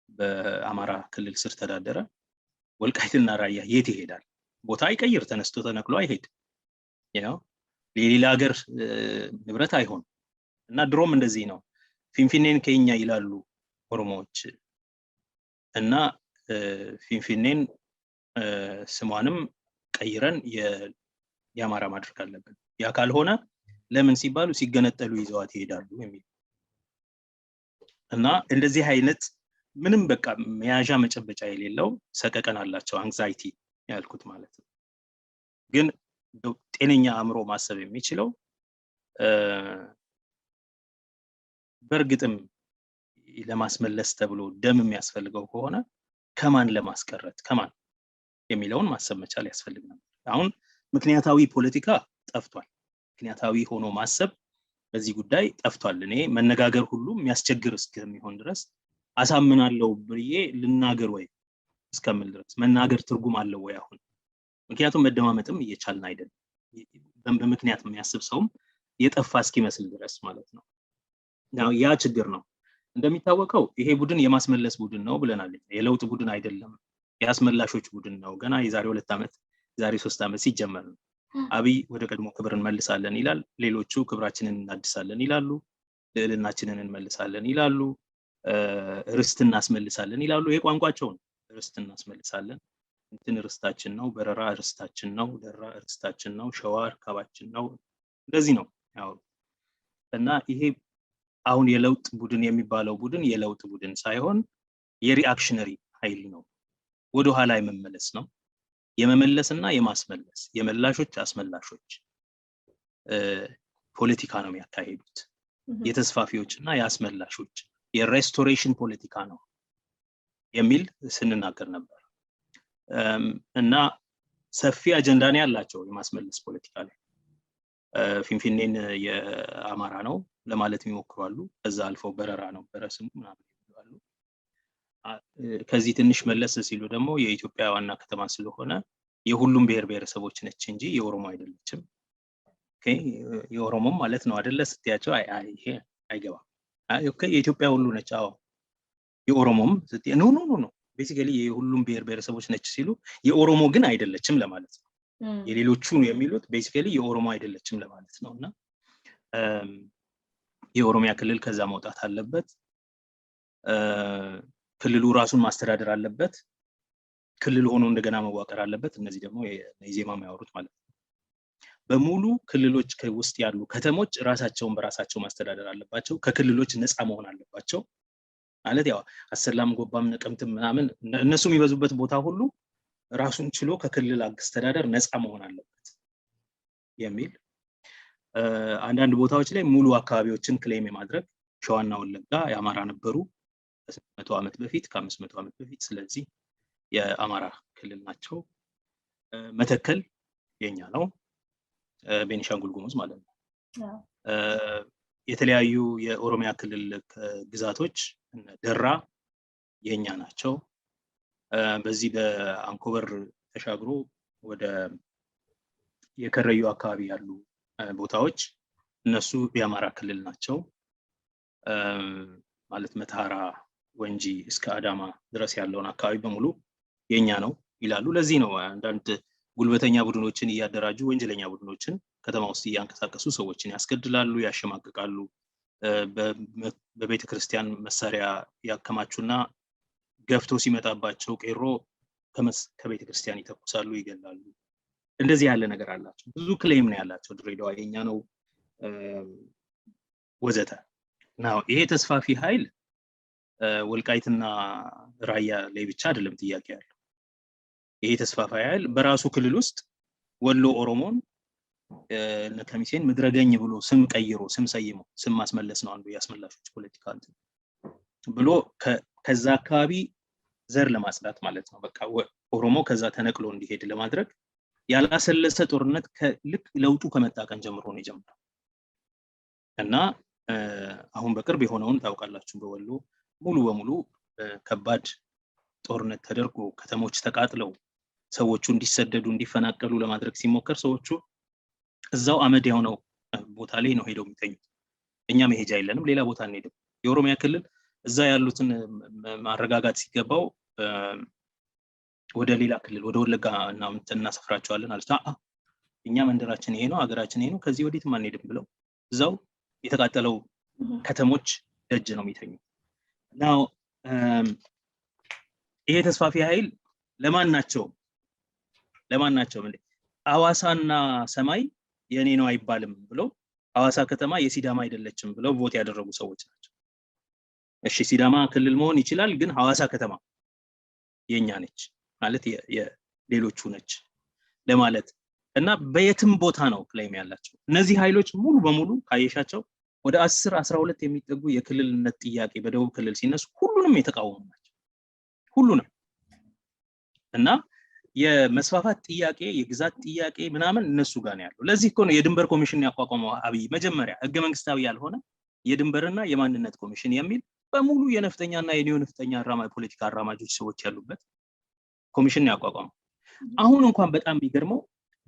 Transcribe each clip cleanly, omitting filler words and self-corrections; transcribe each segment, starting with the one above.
በአማራ ክልል ስር ተዳደረ። ወልቃይትና ራያ የት ይሄዳል? ቦታ አይቀይር፣ ተነስቶ ተነቅሎ አይሄድ፣ የሌላ ሀገር ንብረት አይሆን እና ድሮም እንደዚህ ነው። ፊንፊኔን ከኛ ይላሉ ኦሮሞዎች እና ፊንፊኔን ስሟንም ቀይረን የአማራ ማድረግ አለብን። ያ ካልሆነ ለምን ሲባሉ ሲገነጠሉ ይዘዋት ይሄዳሉ የሚል እና እንደዚህ አይነት ምንም በቃ መያዣ መጨበጫ የሌለው ሰቀቀን አላቸው። አንግዛይቲ ያልኩት ማለት ነው። ግን ጤነኛ አእምሮ ማሰብ የሚችለው በእርግጥም ለማስመለስ ተብሎ ደም የሚያስፈልገው ከሆነ ከማን ለማስቀረት ከማን የሚለውን ማሰብ መቻል ያስፈልግ ነበር። አሁን ምክንያታዊ ፖለቲካ ጠፍቷል። ምክንያታዊ ሆኖ ማሰብ በዚህ ጉዳይ ጠፍቷል። እኔ መነጋገር ሁሉ የሚያስቸግር እስከሚሆን ድረስ አሳምናለሁ ብዬ ልናገር ወይ እስከምል ድረስ መናገር ትርጉም አለው ወይ አሁን? ምክንያቱም መደማመጥም እየቻልን አይደለም። በምክንያት የሚያስብ ሰውም የጠፋ እስኪመስል ድረስ ማለት ነው። ያ ችግር ነው። እንደሚታወቀው ይሄ ቡድን የማስመለስ ቡድን ነው ብለናል። የለውጥ ቡድን አይደለም፣ የአስመላሾች ቡድን ነው። ገና የዛሬ 2 ዓመት የዛሬ 3 ዓመት ሲጀመር ነው። አብይ ወደ ቀድሞ ክብር እንመልሳለን ይላል፣ ሌሎቹ ክብራችንን እናድሳለን ይላሉ፣ ልዕልናችንን እንመልሳለን ይላሉ፣ ርስት እናስመልሳለን ይላሉ። ይሄ ቋንቋቸው ነው። ርስት እናስመልሳለን፣ እንትን ርስታችን ነው፣ በረራ ርስታችን ነው፣ ደራ ርስታችን ነው፣ ሸዋ እርካባችን ነው። እንደዚህ ነው ያው እና ይሄ አሁን የለውጥ ቡድን የሚባለው ቡድን የለውጥ ቡድን ሳይሆን የሪአክሽነሪ ኃይል ነው። ወደ ኋላ የመመለስ ነው። የመመለስና የማስመለስ የመላሾች አስመላሾች ፖለቲካ ነው የሚያካሂዱት። የተስፋፊዎችና የአስመላሾች የሬስቶሬሽን ፖለቲካ ነው የሚል ስንናገር ነበር እና ሰፊ አጀንዳ ነው ያላቸው የማስመለስ ፖለቲካ ላይ። ፊንፊኔን የአማራ ነው ለማለት ይሞክራሉ። ከዛ አልፈው በረራ ነው በረስሙ ምናምን ይላሉ። ከዚህ ትንሽ መለስ ሲሉ ደግሞ የኢትዮጵያ ዋና ከተማ ስለሆነ የሁሉም ብሔር ብሔረሰቦች ነች እንጂ የኦሮሞ አይደለችም። የኦሮሞም ማለት ነው አይደለ ስትያቸው ይሄ አይገባም። ኦኬ የኢትዮጵያ ሁሉ ነች። አዎ የኦሮሞም ስትይ ኖ ቤሲካሊ የሁሉም ብሔር ብሔረሰቦች ነች ሲሉ የኦሮሞ ግን አይደለችም ለማለት ነው። የሌሎቹ የሚሉት ቤሲካሊ የኦሮሞ አይደለችም ለማለት ነው። እና የኦሮሚያ ክልል ከዛ መውጣት አለበት። ክልሉ ራሱን ማስተዳደር አለበት። ክልል ሆኖ እንደገና መዋቀር አለበት። እነዚህ ደግሞ የኢዜማ የሚያወሩት ማለት ነው። በሙሉ ክልሎች ውስጥ ያሉ ከተሞች ራሳቸውን በራሳቸው ማስተዳደር አለባቸው። ከክልሎች ነፃ መሆን አለባቸው ማለት ያው አሰላም፣ ጎባም፣ ነቀምትም ምናምን እነሱ የሚበዙበት ቦታ ሁሉ ራሱን ችሎ ከክልል አስተዳደር ነፃ መሆን አለበት የሚል አንዳንድ ቦታዎች ላይ ሙሉ አካባቢዎችን ክሌም የማድረግ ሸዋና ወለጋ የአማራ ነበሩ ከ100 ዓመት በፊት ከ500 ዓመት በፊት። ስለዚህ የአማራ ክልል ናቸው። መተከል የኛ ነው፣ ቤኒሻንጉል ጉሙዝ ማለት ነው። የተለያዩ የኦሮሚያ ክልል ግዛቶች ደራ የኛ ናቸው። በዚህ በአንኮበር ተሻግሮ ወደ የከረዩ አካባቢ ያሉ ቦታዎች እነሱ የአማራ ክልል ናቸው ማለት መተሃራ፣ ወንጂ እስከ አዳማ ድረስ ያለውን አካባቢ በሙሉ የኛ ነው ይላሉ። ለዚህ ነው አንዳንድ ጉልበተኛ ቡድኖችን እያደራጁ ወንጀለኛ ቡድኖችን ከተማ ውስጥ እያንቀሳቀሱ ሰዎችን ያስገድላሉ፣ ያሸማቅቃሉ፣ በቤተክርስቲያን መሳሪያ ያከማቹና ገፍቶ ሲመጣባቸው ቄሮ ከቤተክርስቲያን ይተኩሳሉ፣ ይገላሉ። እንደዚህ ያለ ነገር አላቸው። ብዙ ክሌም ነው ያላቸው። ድሬዳዋ የኛ ነው ወዘተ ነው። ይሄ ተስፋፊ ኃይል ወልቃይትና ራያ ላይ ብቻ አይደለም ጥያቄ ያለው። ይሄ ተስፋፊ ኃይል በራሱ ክልል ውስጥ ወሎ ኦሮሞን ለከሚሴን ምድረገኝ ብሎ ስም ቀይሮ ስም ሰይሞ ስም ማስመለስ ነው አንዱ ያስመላሾች ፖለቲካ ብሎ ከዛ አካባቢ ዘር ለማጽዳት ማለት ነው። በቃ ኦሮሞ ከዛ ተነቅሎ እንዲሄድ ለማድረግ ያላሰለሰ ጦርነት ልክ ለውጡ ከመጣ ቀን ጀምሮ ነው የጀመረው እና አሁን በቅርብ የሆነውን ታውቃላችሁ። በወሎ ሙሉ በሙሉ ከባድ ጦርነት ተደርጎ ከተሞች ተቃጥለው ሰዎቹ እንዲሰደዱ እንዲፈናቀሉ ለማድረግ ሲሞከር ሰዎቹ እዛው አመድ የሆነው ቦታ ላይ ነው ሄደው የሚተኙት። እኛ መሄጃ የለንም፣ ሌላ ቦታ እንሄድም። የኦሮሚያ ክልል እዛ ያሉትን ማረጋጋት ሲገባው ወደ ሌላ ክልል ወደ ወለጋ እናሰፍራቸዋለን አለች። እኛ መንደራችን ይሄ ነው፣ ሀገራችን ይሄ ነው፣ ከዚህ ወዴትም አንሄድም ብለው እዛው የተቃጠለው ከተሞች ደጅ ነው የሚተኙ። ናው ይሄ ተስፋፊ ኃይል ለማን ናቸው ሐዋሳና ሰማይ የኔ ነው አይባልም ብለው ሐዋሳ ከተማ የሲዳማ አይደለችም ብለው ቮት ያደረጉ ሰዎች ናቸው። እሺ ሲዳማ ክልል መሆን ይችላል፣ ግን ሐዋሳ ከተማ የኛ ነች ማለት የሌሎቹ ነች ለማለት እና በየትም ቦታ ነው ክሌም ያላቸው እነዚህ ኃይሎች ሙሉ በሙሉ ካየሻቸው ወደ 10-12 የሚጠጉ የክልልነት ጥያቄ በደቡብ ክልል ሲነሱ ሁሉንም የተቃወሙ ናቸው። ሁሉንም እና የመስፋፋት ጥያቄ የግዛት ጥያቄ ምናምን እነሱ ጋር ነው ያለው። ለዚህ እኮ ነው የድንበር ኮሚሽን ያቋቋመው አብይ መጀመሪያ ህገ መንግስታዊ ያልሆነ የድንበርና የማንነት ኮሚሽን የሚል በሙሉ የነፍጠኛና የኒዮ ነፍጠኛ ፖለቲካ አራማጆች ሰዎች ያሉበት ኮሚሽን ያቋቋመው። አሁን እንኳን በጣም የሚገርመው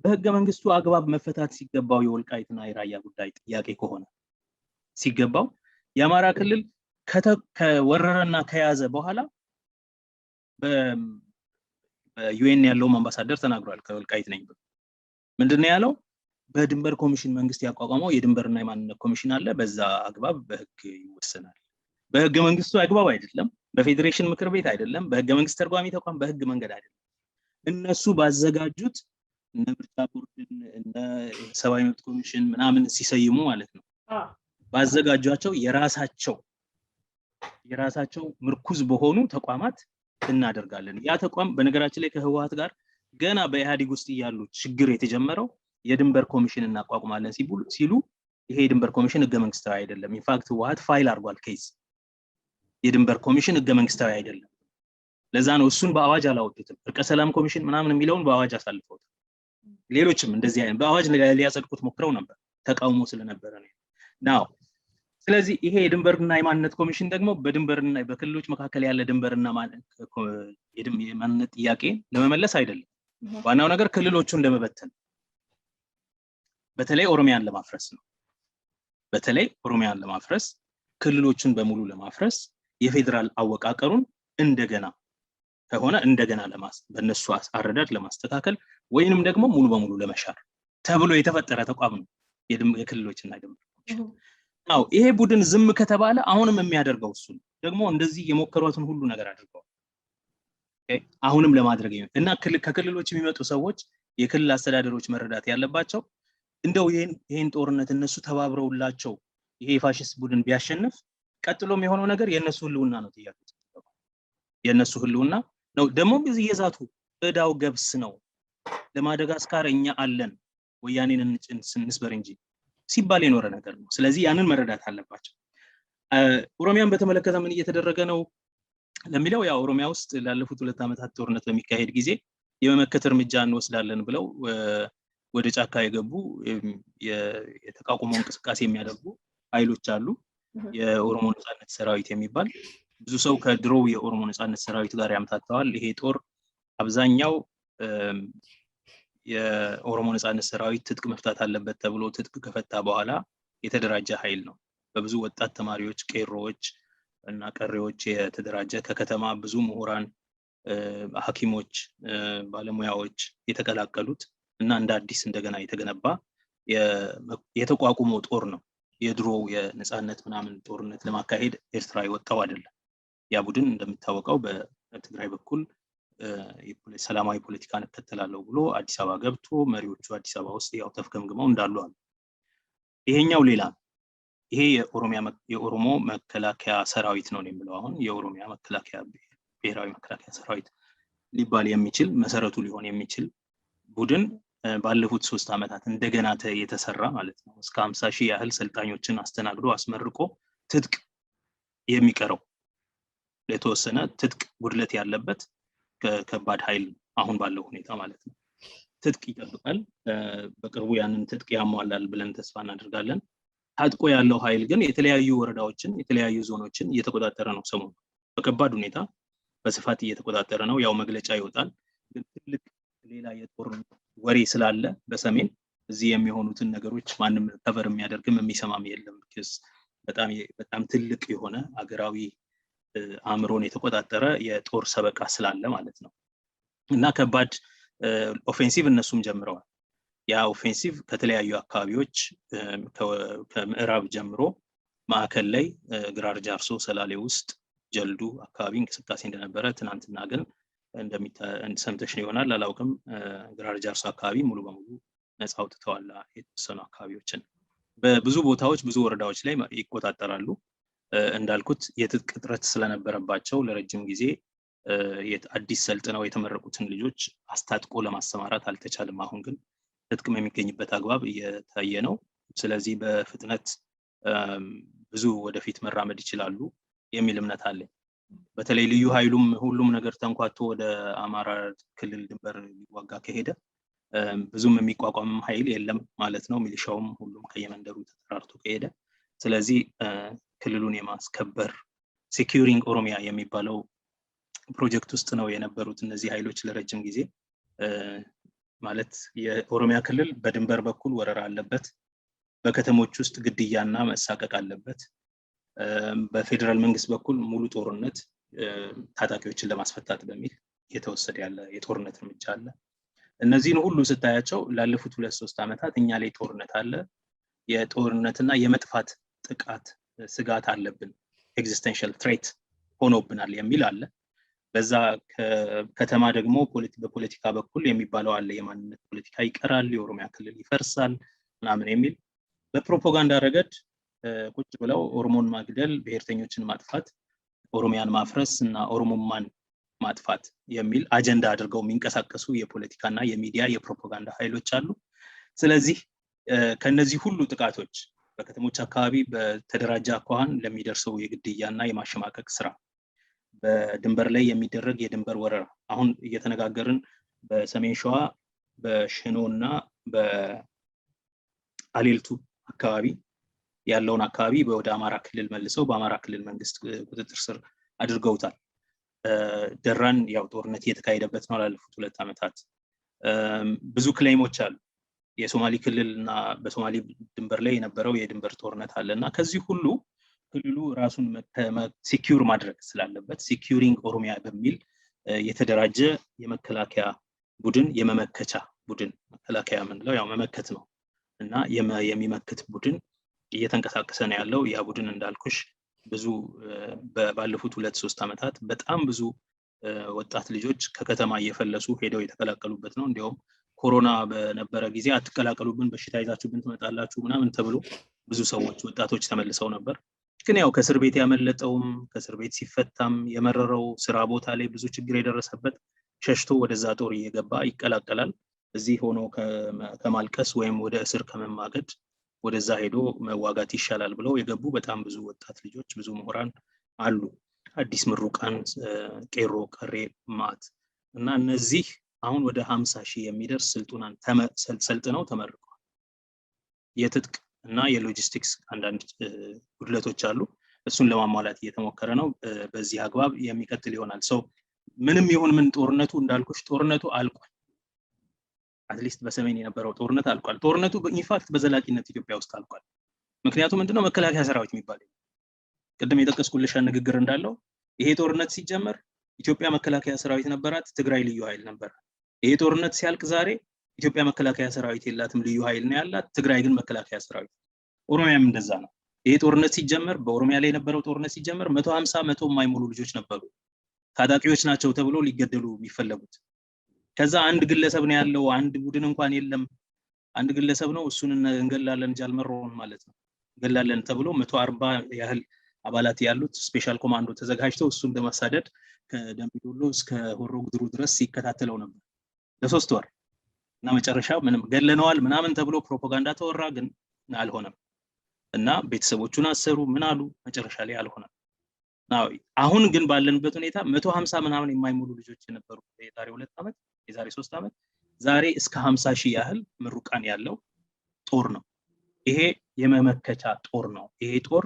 በህገ መንግስቱ አግባብ መፈታት ሲገባው የወልቃይትና የራያ ጉዳይ ጥያቄ ከሆነ ሲገባው የአማራ ክልል ከወረረና ከያዘ በኋላ በዩኤን ያለው አምባሳደር ተናግሯል። ከወልቃይት ነኝ ብሎ ምንድነው ያለው? በድንበር ኮሚሽን መንግስት ያቋቋመው የድንበርና የማንነት ኮሚሽን አለ፣ በዛ አግባብ በህግ ይወሰናል። በህገ መንግስቱ አግባብ አይደለም፣ በፌዴሬሽን ምክር ቤት አይደለም፣ በህገ መንግስት ተርጓሚ ተቋም በህግ መንገድ አይደለም። እነሱ ባዘጋጁት እነ ምርጫ ቦርድን እነ ሰብአዊ መብት ኮሚሽን ምናምን ሲሰይሙ ማለት ነው ባዘጋጇቸው የራሳቸው ምርኩዝ በሆኑ ተቋማት እናደርጋለን። ያ ተቋም በነገራችን ላይ ከህወሓት ጋር ገና በኢህአዴግ ውስጥ ያሉ ችግር የተጀመረው የድንበር ኮሚሽን እናቋቁማለን ሲሉ ይሄ የድንበር ኮሚሽን ህገ መንግስታዊ አይደለም። ኢንፋክት ህወሓት ፋይል አድርጓል ኬዝ የድንበር ኮሚሽን ህገ መንግስታዊ አይደለም። ለዛ ነው እሱን በአዋጅ አላወጡትም። እርቀ ሰላም ኮሚሽን ምናምን የሚለውን በአዋጅ አሳልፈውታል። ሌሎችም እንደዚህ አይነት በአዋጅ ሊያጸድቁት ሞክረው ነበር፣ ተቃውሞ ስለነበረ ነው ናው። ስለዚህ ይሄ የድንበርና የማንነት ኮሚሽን ደግሞ በድንበርና በክልሎች መካከል ያለ ድንበርና የማንነት ጥያቄ ለመመለስ አይደለም። ዋናው ነገር ክልሎቹን ለመበተን በተለይ ኦሮሚያን ለማፍረስ ነው። በተለይ ኦሮሚያን ለማፍረስ ክልሎችን በሙሉ ለማፍረስ የፌደራል አወቃቀሩን እንደገና ከሆነ እንደገና በእነሱ አረዳድ ለማስተካከል ወይንም ደግሞ ሙሉ በሙሉ ለመሻር ተብሎ የተፈጠረ ተቋም ነው የክልሎችና የድንበር ኮሚሽን። አው ይሄ ቡድን ዝም ከተባለ አሁንም የሚያደርገው እሱ ደግሞ እንደዚህ የሞከሩትን ሁሉ ነገር አድርገዋል። አሁንም ለማድረግ እና ከክልሎች የሚመጡ ሰዎች የክልል አስተዳደሮች መረዳት ያለባቸው እንደው ይሄን ጦርነት እነሱ ተባብረውላቸው ይሄ ፋሺስት ቡድን ቢያሸንፍ ቀጥሎም የሆነው ነገር የነሱ ህልውና ነው። ጥያቄ የነሱ ህልውና ነው። ደግሞ እየዛቱ እዳው ገብስ ነው፣ ለማደጋስካር እኛ አለን ወያኔን እንስበር እንጂ ሲባል የኖረ ነገር ነው። ስለዚህ ያንን መረዳት አለባቸው። ኦሮሚያን በተመለከተ ምን እየተደረገ ነው ለሚለው ያው ኦሮሚያ ውስጥ ላለፉት 2 ዓመታት ጦርነት በሚካሄድ ጊዜ የመመከት እርምጃ እንወስዳለን ብለው ወደ ጫካ የገቡ የተቃውሞ እንቅስቃሴ የሚያደርጉ ኃይሎች አሉ። የኦሮሞ ነጻነት ሰራዊት የሚባል ብዙ ሰው ከድሮው የኦሮሞ ነጻነት ሰራዊት ጋር ያምታታዋል። ይሄ ጦር አብዛኛው የኦሮሞ ነጻነት ሰራዊት ትጥቅ መፍታት አለበት ተብሎ ትጥቅ ከፈታ በኋላ የተደራጀ ኃይል ነው። በብዙ ወጣት ተማሪዎች፣ ቄሮዎች እና ቀሪዎች የተደራጀ ከከተማ ብዙ ምሁራን፣ ሐኪሞች፣ ባለሙያዎች የተቀላቀሉት እና እንደ አዲስ እንደገና የተገነባ የተቋቁሞ ጦር ነው። የድሮው የነጻነት ምናምን ጦርነት ለማካሄድ ኤርትራ የወጣው አይደለም። ያ ቡድን እንደሚታወቀው በትግራይ በኩል ሰላማዊ ፖለቲካን እከተላለሁ ብሎ አዲስ አበባ ገብቶ መሪዎቹ አዲስ አበባ ውስጥ ያው ተፍገምግመው እንዳሉ አሉ። ይሄኛው ሌላ ነው። ይሄ የኦሮሞ መከላከያ ሰራዊት ነው የሚለው አሁን የኦሮሚያ መከላከያ ብሔራዊ መከላከያ ሰራዊት ሊባል የሚችል መሰረቱ ሊሆን የሚችል ቡድን ባለፉት 3 ዓመታት እንደገና የተሰራ ማለት ነው። እስከ 50,000 ያህል ሰልጣኞችን አስተናግዶ አስመርቆ ትጥቅ የሚቀረው ለተወሰነ ትጥቅ ጉድለት ያለበት ከባድ ኃይል አሁን ባለው ሁኔታ ማለት ነው ትጥቅ ይጠብቃል። በቅርቡ ያንን ትጥቅ ያሟላል ብለን ተስፋ እናደርጋለን። ታጥቆ ያለው ኃይል ግን የተለያዩ ወረዳዎችን የተለያዩ ዞኖችን እየተቆጣጠረ ነው። ሰሞኑን በከባድ ሁኔታ በስፋት እየተቆጣጠረ ነው። ያው መግለጫ ይወጣል። ግን ትልቅ ሌላ የጦር ወሬ ስላለ በሰሜን እዚህ የሚሆኑትን ነገሮች ማንም ከቨር የሚያደርግም የሚሰማም የለም። በጣም ትልቅ የሆነ አገራዊ አእምሮን የተቆጣጠረ የጦር ሰበቃ ስላለ ማለት ነው። እና ከባድ ኦፌንሲቭ እነሱም ጀምረዋል። ያ ኦፌንሲቭ ከተለያዩ አካባቢዎች ከምዕራብ ጀምሮ ማዕከል ላይ ግራር ጃርሶ፣ ሰላሌ ውስጥ፣ ጀልዱ አካባቢ እንቅስቃሴ እንደነበረ ትናንትና ግን ሰምተሽ ይሆናል አላውቅም፣ ግራር ጃርሶ አካባቢ ሙሉ በሙሉ ነፃ አውጥተዋል የተወሰኑ አካባቢዎችን። በብዙ ቦታዎች ብዙ ወረዳዎች ላይ ይቆጣጠራሉ። እንዳልኩት የትጥቅ እጥረት ስለነበረባቸው ለረጅም ጊዜ አዲስ ሰልጥነው የተመረቁትን ልጆች አስታጥቆ ለማሰማራት አልተቻለም። አሁን ግን ትጥቅም የሚገኝበት አግባብ እየታየ ነው። ስለዚህ በፍጥነት ብዙ ወደፊት መራመድ ይችላሉ የሚል እምነት አለኝ። በተለይ ልዩ ኃይሉም ሁሉም ነገር ተንኳቶ ወደ አማራ ክልል ድንበር ሊዋጋ ከሄደ ብዙም የሚቋቋምም ኃይል የለም ማለት ነው። ሚሊሻውም ሁሉም ከየመንደሩ ተጠራርቶ ከሄደ ስለዚህ ክልሉን የማስከበር ሴኪዩሪንግ ኦሮሚያ የሚባለው ፕሮጀክት ውስጥ ነው የነበሩት እነዚህ ኃይሎች ለረጅም ጊዜ። ማለት የኦሮሚያ ክልል በድንበር በኩል ወረራ አለበት፣ በከተሞች ውስጥ ግድያና መሳቀቅ አለበት፣ በፌደራል መንግስት በኩል ሙሉ ጦርነት ታጣቂዎችን ለማስፈታት በሚል የተወሰደ ያለ የጦርነት እርምጃ አለ። እነዚህን ሁሉ ስታያቸው ላለፉት 2-3 ዓመታት እኛ ላይ ጦርነት አለ፣ የጦርነትና የመጥፋት ጥቃት ስጋት አለብን፣ ኤግዚስተንሻል ትሬት ሆኖብናል የሚል አለ። በዛ ከተማ ደግሞ በፖለቲካ በኩል የሚባለው አለ፣ የማንነት ፖለቲካ ይቀራል፣ የኦሮሚያ ክልል ይፈርሳል ምናምን የሚል። በፕሮፓጋንዳ ረገድ ቁጭ ብለው ኦሮሞን ማግደል፣ ብሔርተኞችን ማጥፋት፣ ኦሮሚያን ማፍረስ እና ኦሮሞማን ማጥፋት የሚል አጀንዳ አድርገው የሚንቀሳቀሱ የፖለቲካና የሚዲያ የፕሮፓጋንዳ ኃይሎች አሉ። ስለዚህ ከነዚህ ሁሉ ጥቃቶች በከተሞች አካባቢ በተደራጀ አኳኋን ለሚደርሰው የግድያና የማሸማቀቅ ስራ፣ በድንበር ላይ የሚደረግ የድንበር ወረራ፣ አሁን እየተነጋገርን በሰሜን ሸዋ በሽኖና በአሌልቱ አካባቢ ያለውን አካባቢ ወደ አማራ ክልል መልሰው በአማራ ክልል መንግስት ቁጥጥር ስር አድርገውታል። ደራን ያው ጦርነት እየተካሄደበት ነው ላለፉት 2 ዓመታት። ብዙ ክሌሞች አሉ። የሶማሌ ክልልና በሶማሌ ድንበር ላይ የነበረው የድንበር ጦርነት አለና ከዚህ ሁሉ ክልሉ ራሱን ሴኪዩር ማድረግ ስላለበት ሴኪዩሪንግ ኦሮሚያ በሚል የተደራጀ የመከላከያ ቡድን የመመከቻ ቡድን፣ መከላከያ ምንለው ያው መመከት ነው እና የሚመክት ቡድን እየተንቀሳቀሰ ነው ያለው። ያ ቡድን እንዳልኩሽ ብዙ ባለፉት 2-3 ዓመታት በጣም ብዙ ወጣት ልጆች ከከተማ እየፈለሱ ሄደው የተቀላቀሉበት ነው። እንዲያውም ኮሮና በነበረ ጊዜ አትቀላቀሉብን፣ በሽታ ይዛችሁብን ትመጣላችሁ ምናምን ተብሎ ብዙ ሰዎች ወጣቶች ተመልሰው ነበር። ግን ያው ከእስር ቤት ያመለጠውም ከእስር ቤት ሲፈታም የመረረው ስራ ቦታ ላይ ብዙ ችግር የደረሰበት ሸሽቶ ወደዛ ጦር እየገባ ይቀላቀላል። እዚህ ሆኖ ከማልቀስ ወይም ወደ እስር ከመማገድ ወደዛ ሄዶ መዋጋት ይሻላል ብለው የገቡ በጣም ብዙ ወጣት ልጆች፣ ብዙ ምሁራን አሉ። አዲስ ምሩቃን፣ ቄሮ ቀሬ ማት እና እነዚህ አሁን ወደ 50,000 የሚደርስ ሰልጥነው ተመርቀዋል። የትጥቅ እና የሎጂስቲክስ አንዳንድ ጉድለቶች አሉ። እሱን ለማሟላት እየተሞከረ ነው። በዚህ አግባብ የሚቀጥል ይሆናል። ሰው ምንም ይሁን ምን ጦርነቱ እንዳልኩሽ ጦርነቱ አልቋል። አትሊስት በሰሜን የነበረው ጦርነት አልቋል። ጦርነቱ ኢንፋክት በዘላቂነት ኢትዮጵያ ውስጥ አልቋል። ምክንያቱም ምንድነው መከላከያ ሰራዊት የሚባለው ቅድም የጠቀስኩልሽ ንግግር እንዳለው ይሄ ጦርነት ሲጀመር ኢትዮጵያ መከላከያ ሰራዊት ነበራት፣ ትግራይ ልዩ ኃይል ነበር። ይሄ ጦርነት ሲያልቅ ዛሬ ኢትዮጵያ መከላከያ ሰራዊት የላትም፣ ልዩ ኃይል ነው ያላት፣ ትግራይ ግን መከላከያ ሰራዊት። ኦሮሚያም እንደዛ ነው። ይሄ ጦርነት ሲጀመር በኦሮሚያ ላይ የነበረው ጦርነት ሲጀመር 150 የማይሞሉ ልጆች ነበሩ ታጣቂዎች ናቸው ተብሎ ሊገደሉ የሚፈለጉት። ከዛ አንድ ግለሰብ ነው ያለው፣ አንድ ቡድን እንኳን የለም፣ አንድ ግለሰብ ነው፣ እሱን እንገላለን ጃልመሮን ማለት ነው እንገላለን ተብሎ 140 ያህል አባላት ያሉት ስፔሻል ኮማንዶ ተዘጋጅተው እሱን ለማሳደድ ከደምቢዶሎ እስከ ሆሮ ጉድሩ ድረስ ሲከታተለው ነበር ለ3 ወር እና መጨረሻ ምንም ገለነዋል ምናምን ተብሎ ፕሮፓጋንዳ ተወራ፣ ግን አልሆነም እና ቤተሰቦቹን አሰሩ ምን አሉ፣ መጨረሻ ላይ አልሆነም። አሁን ግን ባለንበት ሁኔታ 150 ምናምን የማይሞሉ ልጆች የነበሩ የዛሬ 2 ዓመት የዛሬ 3 ዓመት ዛሬ እስከ 50,000 ያህል ምሩቃን ያለው ጦር ነው። ይሄ የመመከቻ ጦር ነው። ይሄ ጦር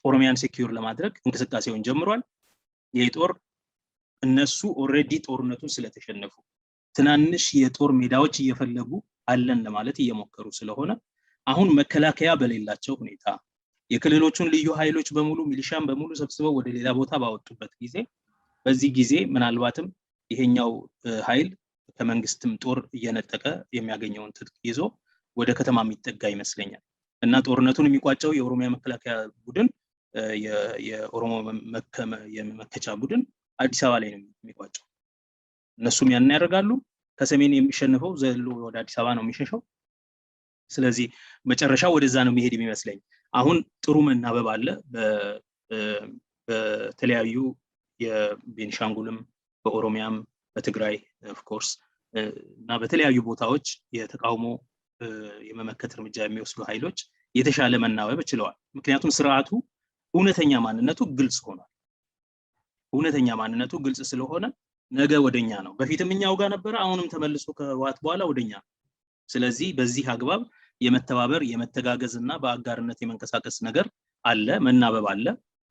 ኦሮሚያን ሴኪዩር ለማድረግ እንቅስቃሴውን ጀምሯል። ይሄ ጦር እነሱ ኦሬዲ ጦርነቱን ስለተሸነፉ ትናንሽ የጦር ሜዳዎች እየፈለጉ አለን ለማለት እየሞከሩ ስለሆነ አሁን መከላከያ በሌላቸው ሁኔታ የክልሎቹን ልዩ ኃይሎች በሙሉ ሚሊሻን በሙሉ ሰብስበው ወደ ሌላ ቦታ ባወጡበት ጊዜ በዚህ ጊዜ ምናልባትም ይሄኛው ኃይል ከመንግስትም ጦር እየነጠቀ የሚያገኘውን ትጥቅ ይዞ ወደ ከተማ የሚጠጋ ይመስለኛል እና ጦርነቱን የሚቋጨው የኦሮሚያ መከላከያ ቡድን የኦሮሞ የመከቻ ቡድን አዲስ አበባ ላይ ነው የሚቋጨው። እነሱም ያን ያደርጋሉ። ከሰሜን የሚሸነፈው ዘሎ ወደ አዲስ አበባ ነው የሚሸሸው። ስለዚህ መጨረሻው ወደዛ ነው የሚሄድ የሚመስለኝ። አሁን ጥሩ መናበብ አለ በተለያዩ የቤኒሻንጉልም በኦሮሚያም በትግራይ ኦፍ ኮርስ እና በተለያዩ ቦታዎች የተቃውሞ የመመከት እርምጃ የሚወስዱ ኃይሎች የተሻለ መናበብ ችለዋል። ምክንያቱም ስርዓቱ እውነተኛ ማንነቱ ግልጽ ሆኗል። እውነተኛ ማንነቱ ግልጽ ስለሆነ ነገ ወደኛ ነው። በፊትም እኛው ጋር ነበር፣ አሁንም ተመልሶ ከዋት በኋላ ወደኛ ነው። ስለዚህ በዚህ አግባብ የመተባበር የመተጋገዝና በአጋርነት የመንቀሳቀስ ነገር አለ፣ መናበብ አለ።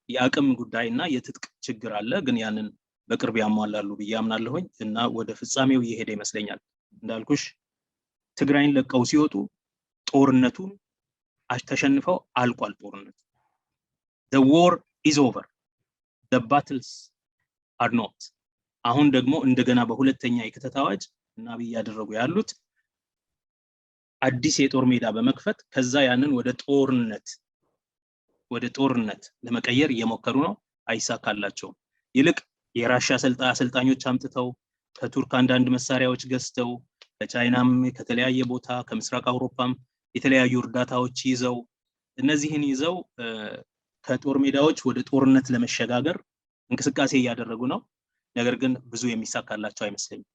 የአቅም ጉዳይና የትጥቅ ችግር አለ፣ ግን ያንን በቅርብ ያሟላሉ ብዬ አምናለሁኝ እና ወደ ፍጻሜው እየሄደ ይመስለኛል። እንዳልኩሽ ትግራይን ለቀው ሲወጡ ጦርነቱን ተሸንፈው አልቋል። ጦርነቱ the war is over, the battles are not። አሁን ደግሞ እንደገና በሁለተኛ የክተት አዋጅ እና አብይ ያደረጉ ያሉት አዲስ የጦር ሜዳ በመክፈት ከዛ ያንን ወደ ጦርነት ለመቀየር እየሞከሩ ነው። አይሳካላቸውም። ይልቅ የራሻ አሰልጣኞች አምጥተው ከቱርክ አንዳንድ መሳሪያዎች ገዝተው ከቻይናም ከተለያየ ቦታ ከምስራቅ አውሮፓም የተለያዩ እርዳታዎች ይዘው እነዚህን ይዘው ከጦር ሜዳዎች ወደ ጦርነት ለመሸጋገር እንቅስቃሴ እያደረጉ ነው። ነገር ግን ብዙ የሚሳካላቸው አይመስለኝም።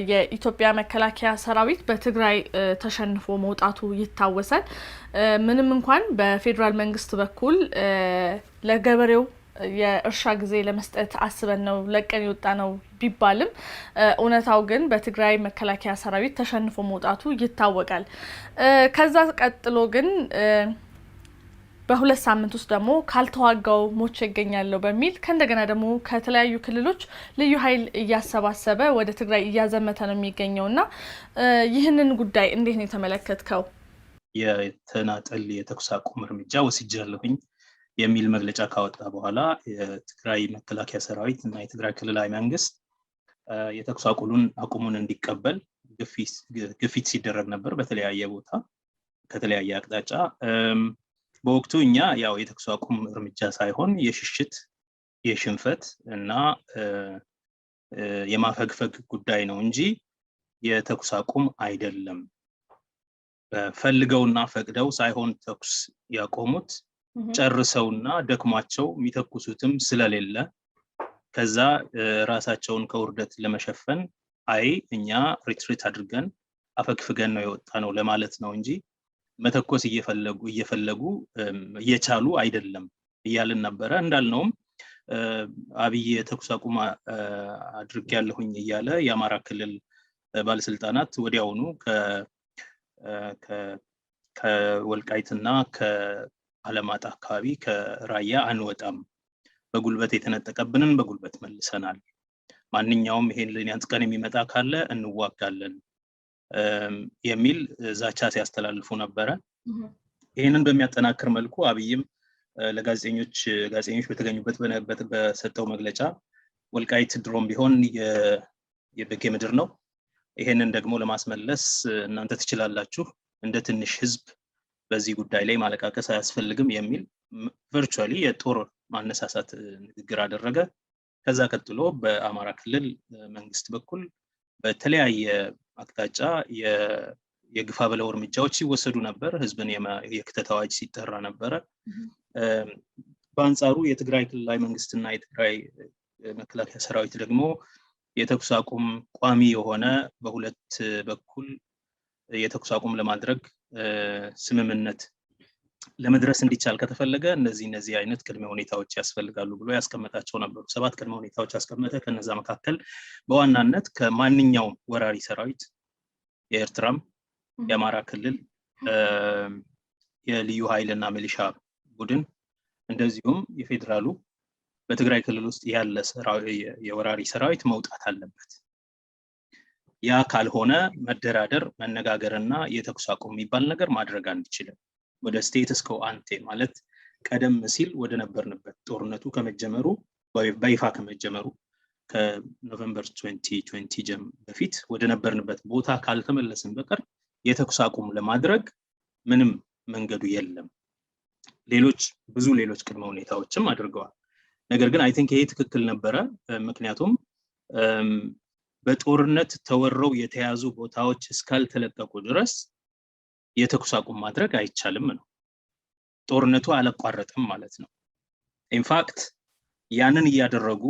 የኢትዮጵያ መከላከያ ሰራዊት በትግራይ ተሸንፎ መውጣቱ ይታወሳል። ምንም እንኳን በፌደራል መንግስት በኩል ለገበሬው የእርሻ ጊዜ ለመስጠት አስበን ነው ለቀን የወጣ ነው ቢባልም እውነታው ግን በትግራይ መከላከያ ሰራዊት ተሸንፎ መውጣቱ ይታወቃል። ከዛ ቀጥሎ ግን በሁለት ሳምንት ውስጥ ደግሞ ካልተዋጋው ሞቼ ይገኛለሁ በሚል ከእንደገና ደግሞ ከተለያዩ ክልሎች ልዩ ኃይል እያሰባሰበ ወደ ትግራይ እያዘመተ ነው የሚገኘውና ይህንን ጉዳይ እንዴት ነው የተመለከትከው? የተናጠል የተኩስ አቁም እርምጃ ወስጃለሁኝ የሚል መግለጫ ካወጣ በኋላ የትግራይ መከላከያ ሰራዊት እና የትግራይ ክልላዊ መንግስት የተኩስ አቁሙን እንዲቀበል ግፊት ሲደረግ ነበር በተለያየ ቦታ ከተለያየ አቅጣጫ። በወቅቱ እኛ ያው የተኩስ አቁም እርምጃ ሳይሆን የሽሽት የሽንፈት እና የማፈግፈግ ጉዳይ ነው እንጂ የተኩስ አቁም አይደለም። ፈልገውና ፈቅደው ሳይሆን ተኩስ ያቆሙት ጨርሰውና ደክሟቸው የሚተኩሱትም ስለሌለ ከዛ ራሳቸውን ከውርደት ለመሸፈን እኛ ሪትሪት አድርገን አፈግፍገን ነው የወጣ ነው ለማለት ነው እንጂ መተኮስ እየፈለጉ እየቻሉ አይደለም እያልን ነበረ። እንዳልነውም አብይ የተኩስ አቁም አድርጌያለሁኝ እያለ የአማራ ክልል ባለስልጣናት ወዲያውኑ ከወልቃይትና ከአለማጣ አካባቢ ከራያ አንወጣም፣ በጉልበት የተነጠቀብንን በጉልበት መልሰናል፣ ማንኛውም ይሄን ሊያንጥቀን የሚመጣ ካለ እንዋጋለን የሚል ዛቻ ሲያስተላልፉ ነበረ። ይሄንን በሚያጠናክር መልኩ አብይም ለጋዜጠኞች በተገኙበት በሰጠው መግለጫ ወልቃይት ድሮም ቢሆን የበጌ ምድር ነው፣ ይሄንን ደግሞ ለማስመለስ እናንተ ትችላላችሁ፣ እንደ ትንሽ ህዝብ በዚህ ጉዳይ ላይ ማለቃቀስ አያስፈልግም የሚል ቨርቹዋሊ የጦር ማነሳሳት ንግግር አደረገ። ከዛ ቀጥሎ በአማራ ክልል መንግስት በኩል በተለያየ አቅጣጫ የግፋ በለው እርምጃዎች ሲወሰዱ ነበር። ህዝብን የክተት አዋጅ ሲጠራ ነበረ። በአንጻሩ የትግራይ ክልላዊ መንግስትና የትግራይ መከላከያ ሰራዊት ደግሞ የተኩስ አቁም ቋሚ የሆነ በሁለት በኩል የተኩስ አቁም ለማድረግ ስምምነት ለመድረስ እንዲቻል ከተፈለገ እነዚህ አይነት ቅድመ ሁኔታዎች ያስፈልጋሉ ብሎ ያስቀመጣቸው ነበሩ። 7 ቅድመ ሁኔታዎች ያስቀመጠ። ከነዛ መካከል በዋናነት ከማንኛውም ወራሪ ሰራዊት የኤርትራም የአማራ ክልል የልዩ ኃይልና ሚሊሻ ቡድን እንደዚሁም የፌደራሉ በትግራይ ክልል ውስጥ ያለ የወራሪ ሰራዊት መውጣት አለበት። ያ ካልሆነ መደራደር መነጋገርና የተኩስ አቁም የሚባል ነገር ማድረግ አንችልም። ወደ ስቴተስ ኮ አንቴ ማለት ቀደም ሲል ወደ ነበርንበት ጦርነቱ ከመጀመሩ በይፋ ከመጀመሩ ከኖቬምበር 2020 በፊት ወደ ነበርንበት ቦታ ካልተመለስን በቀር የተኩስ አቁም ለማድረግ ምንም መንገዱ የለም። ብዙ ሌሎች ቅድመ ሁኔታዎችም አድርገዋል። ነገር ግን አይ ቲንክ ይሄ ትክክል ነበረ። ምክንያቱም በጦርነት ተወረው የተያዙ ቦታዎች እስካልተለቀቁ ድረስ የተኩስ አቁም ማድረግ አይቻልም ነው። ጦርነቱ አላቋረጠም ማለት ነው። ኢንፋክት ያንን እያደረጉ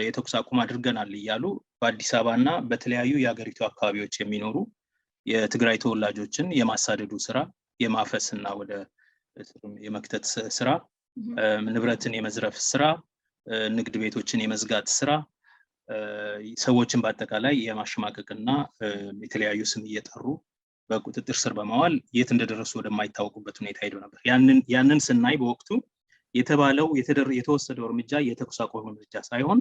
የተኩስ አቁም አድርገናል እያሉ በአዲስ አበባና በተለያዩ የሀገሪቱ አካባቢዎች የሚኖሩ የትግራይ ተወላጆችን የማሳደዱ ስራ፣ የማፈስና ወደ የመክተት ስራ፣ ንብረትን የመዝረፍ ስራ፣ ንግድ ቤቶችን የመዝጋት ስራ፣ ሰዎችን በአጠቃላይ የማሸማቀቅና የተለያዩ ስም እየጠሩ በቁጥጥር ስር በማዋል የት እንደደረሱ ወደማይታወቁበት ሁኔታ ሄዶ ነበር። ያንን ስናይ በወቅቱ የተወሰደው እርምጃ የተኩስ አቁም እርምጃ ሳይሆን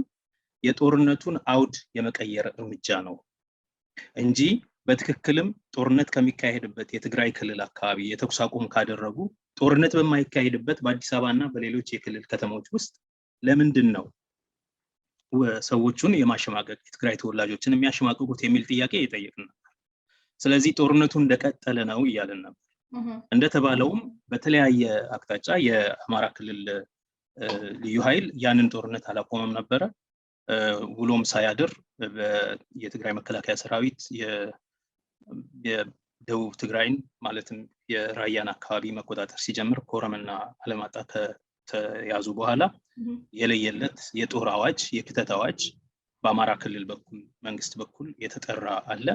የጦርነቱን አውድ የመቀየር እርምጃ ነው እንጂ በትክክልም ጦርነት ከሚካሄድበት የትግራይ ክልል አካባቢ የተኩስ አቁም ካደረጉ ጦርነት በማይካሄድበት በአዲስ አበባና በሌሎች የክልል ከተሞች ውስጥ ለምንድን ነው ሰዎቹን የማሸማቀቅ የትግራይ ተወላጆችን የሚያሸማቀቁት የሚል ጥያቄ እየጠየቅን ነበር። ስለዚህ ጦርነቱ እንደቀጠለ ነው እያልን ነበር። እንደተባለውም በተለያየ አቅጣጫ የአማራ ክልል ልዩ ኃይል ያንን ጦርነት አላቆመም ነበረ። ውሎም ሳያድር የትግራይ መከላከያ ሰራዊት የደቡብ ትግራይን ማለትም የራያን አካባቢ መቆጣጠር ሲጀምር ኮረምና አለማጣ ከተያዙ በኋላ የለየለት የጦር አዋጅ፣ የክተት አዋጅ በአማራ ክልል በኩል መንግስት በኩል የተጠራ አለ።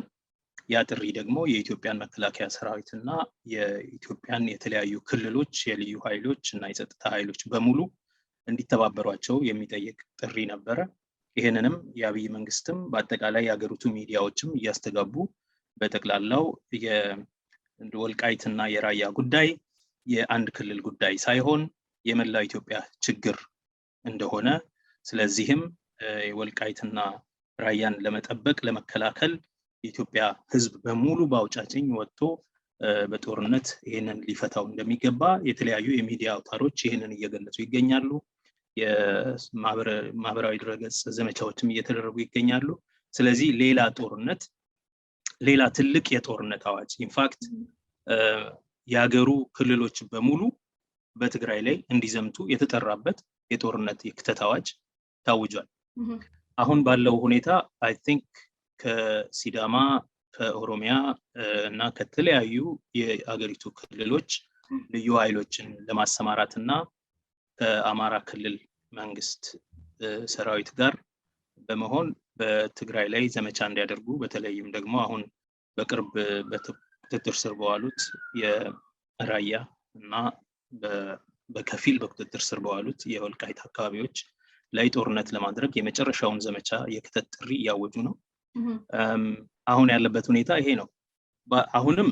ያ ጥሪ ደግሞ የኢትዮጵያን መከላከያ ሰራዊትና የኢትዮጵያን የተለያዩ ክልሎች የልዩ ኃይሎች እና የጸጥታ ኃይሎች በሙሉ እንዲተባበሯቸው የሚጠይቅ ጥሪ ነበረ። ይሄንንም የአብይ መንግስትም በአጠቃላይ የሀገሪቱ ሚዲያዎችም እያስተጋቡ በጠቅላላው የወልቃይትና የራያ ጉዳይ የአንድ ክልል ጉዳይ ሳይሆን የመላው ኢትዮጵያ ችግር እንደሆነ፣ ስለዚህም የወልቃይትና ራያን ለመጠበቅ ለመከላከል የኢትዮጵያ ህዝብ በሙሉ በአውጫጭኝ ወጥቶ በጦርነት ይሄንን ሊፈታው እንደሚገባ የተለያዩ የሚዲያ አውታሮች ይሄንን እየገለጹ ይገኛሉ። የማህበራዊ ድረገጽ ዘመቻዎችም እየተደረጉ ይገኛሉ። ስለዚህ ሌላ ትልቅ የጦርነት አዋጅ ኢንፋክት የሀገሩ ክልሎች በሙሉ በትግራይ ላይ እንዲዘምቱ የተጠራበት የጦርነት የክተት አዋጅ ታውጇል። አሁን ባለው ሁኔታ አይ ቲንክ ከሲዳማ ከኦሮሚያ እና ከተለያዩ የአገሪቱ ክልሎች ልዩ ኃይሎችን ለማሰማራት እና ከአማራ ክልል መንግስት ሰራዊት ጋር በመሆን በትግራይ ላይ ዘመቻ እንዲያደርጉ በተለይም ደግሞ አሁን በቅርብ በቁጥጥር ስር በዋሉት የራያ እና በከፊል በቁጥጥር ስር በዋሉት የወልቃይት አካባቢዎች ላይ ጦርነት ለማድረግ የመጨረሻውን ዘመቻ የክተት ጥሪ እያወጁ ነው። አሁን ያለበት ሁኔታ ይሄ ነው። አሁንም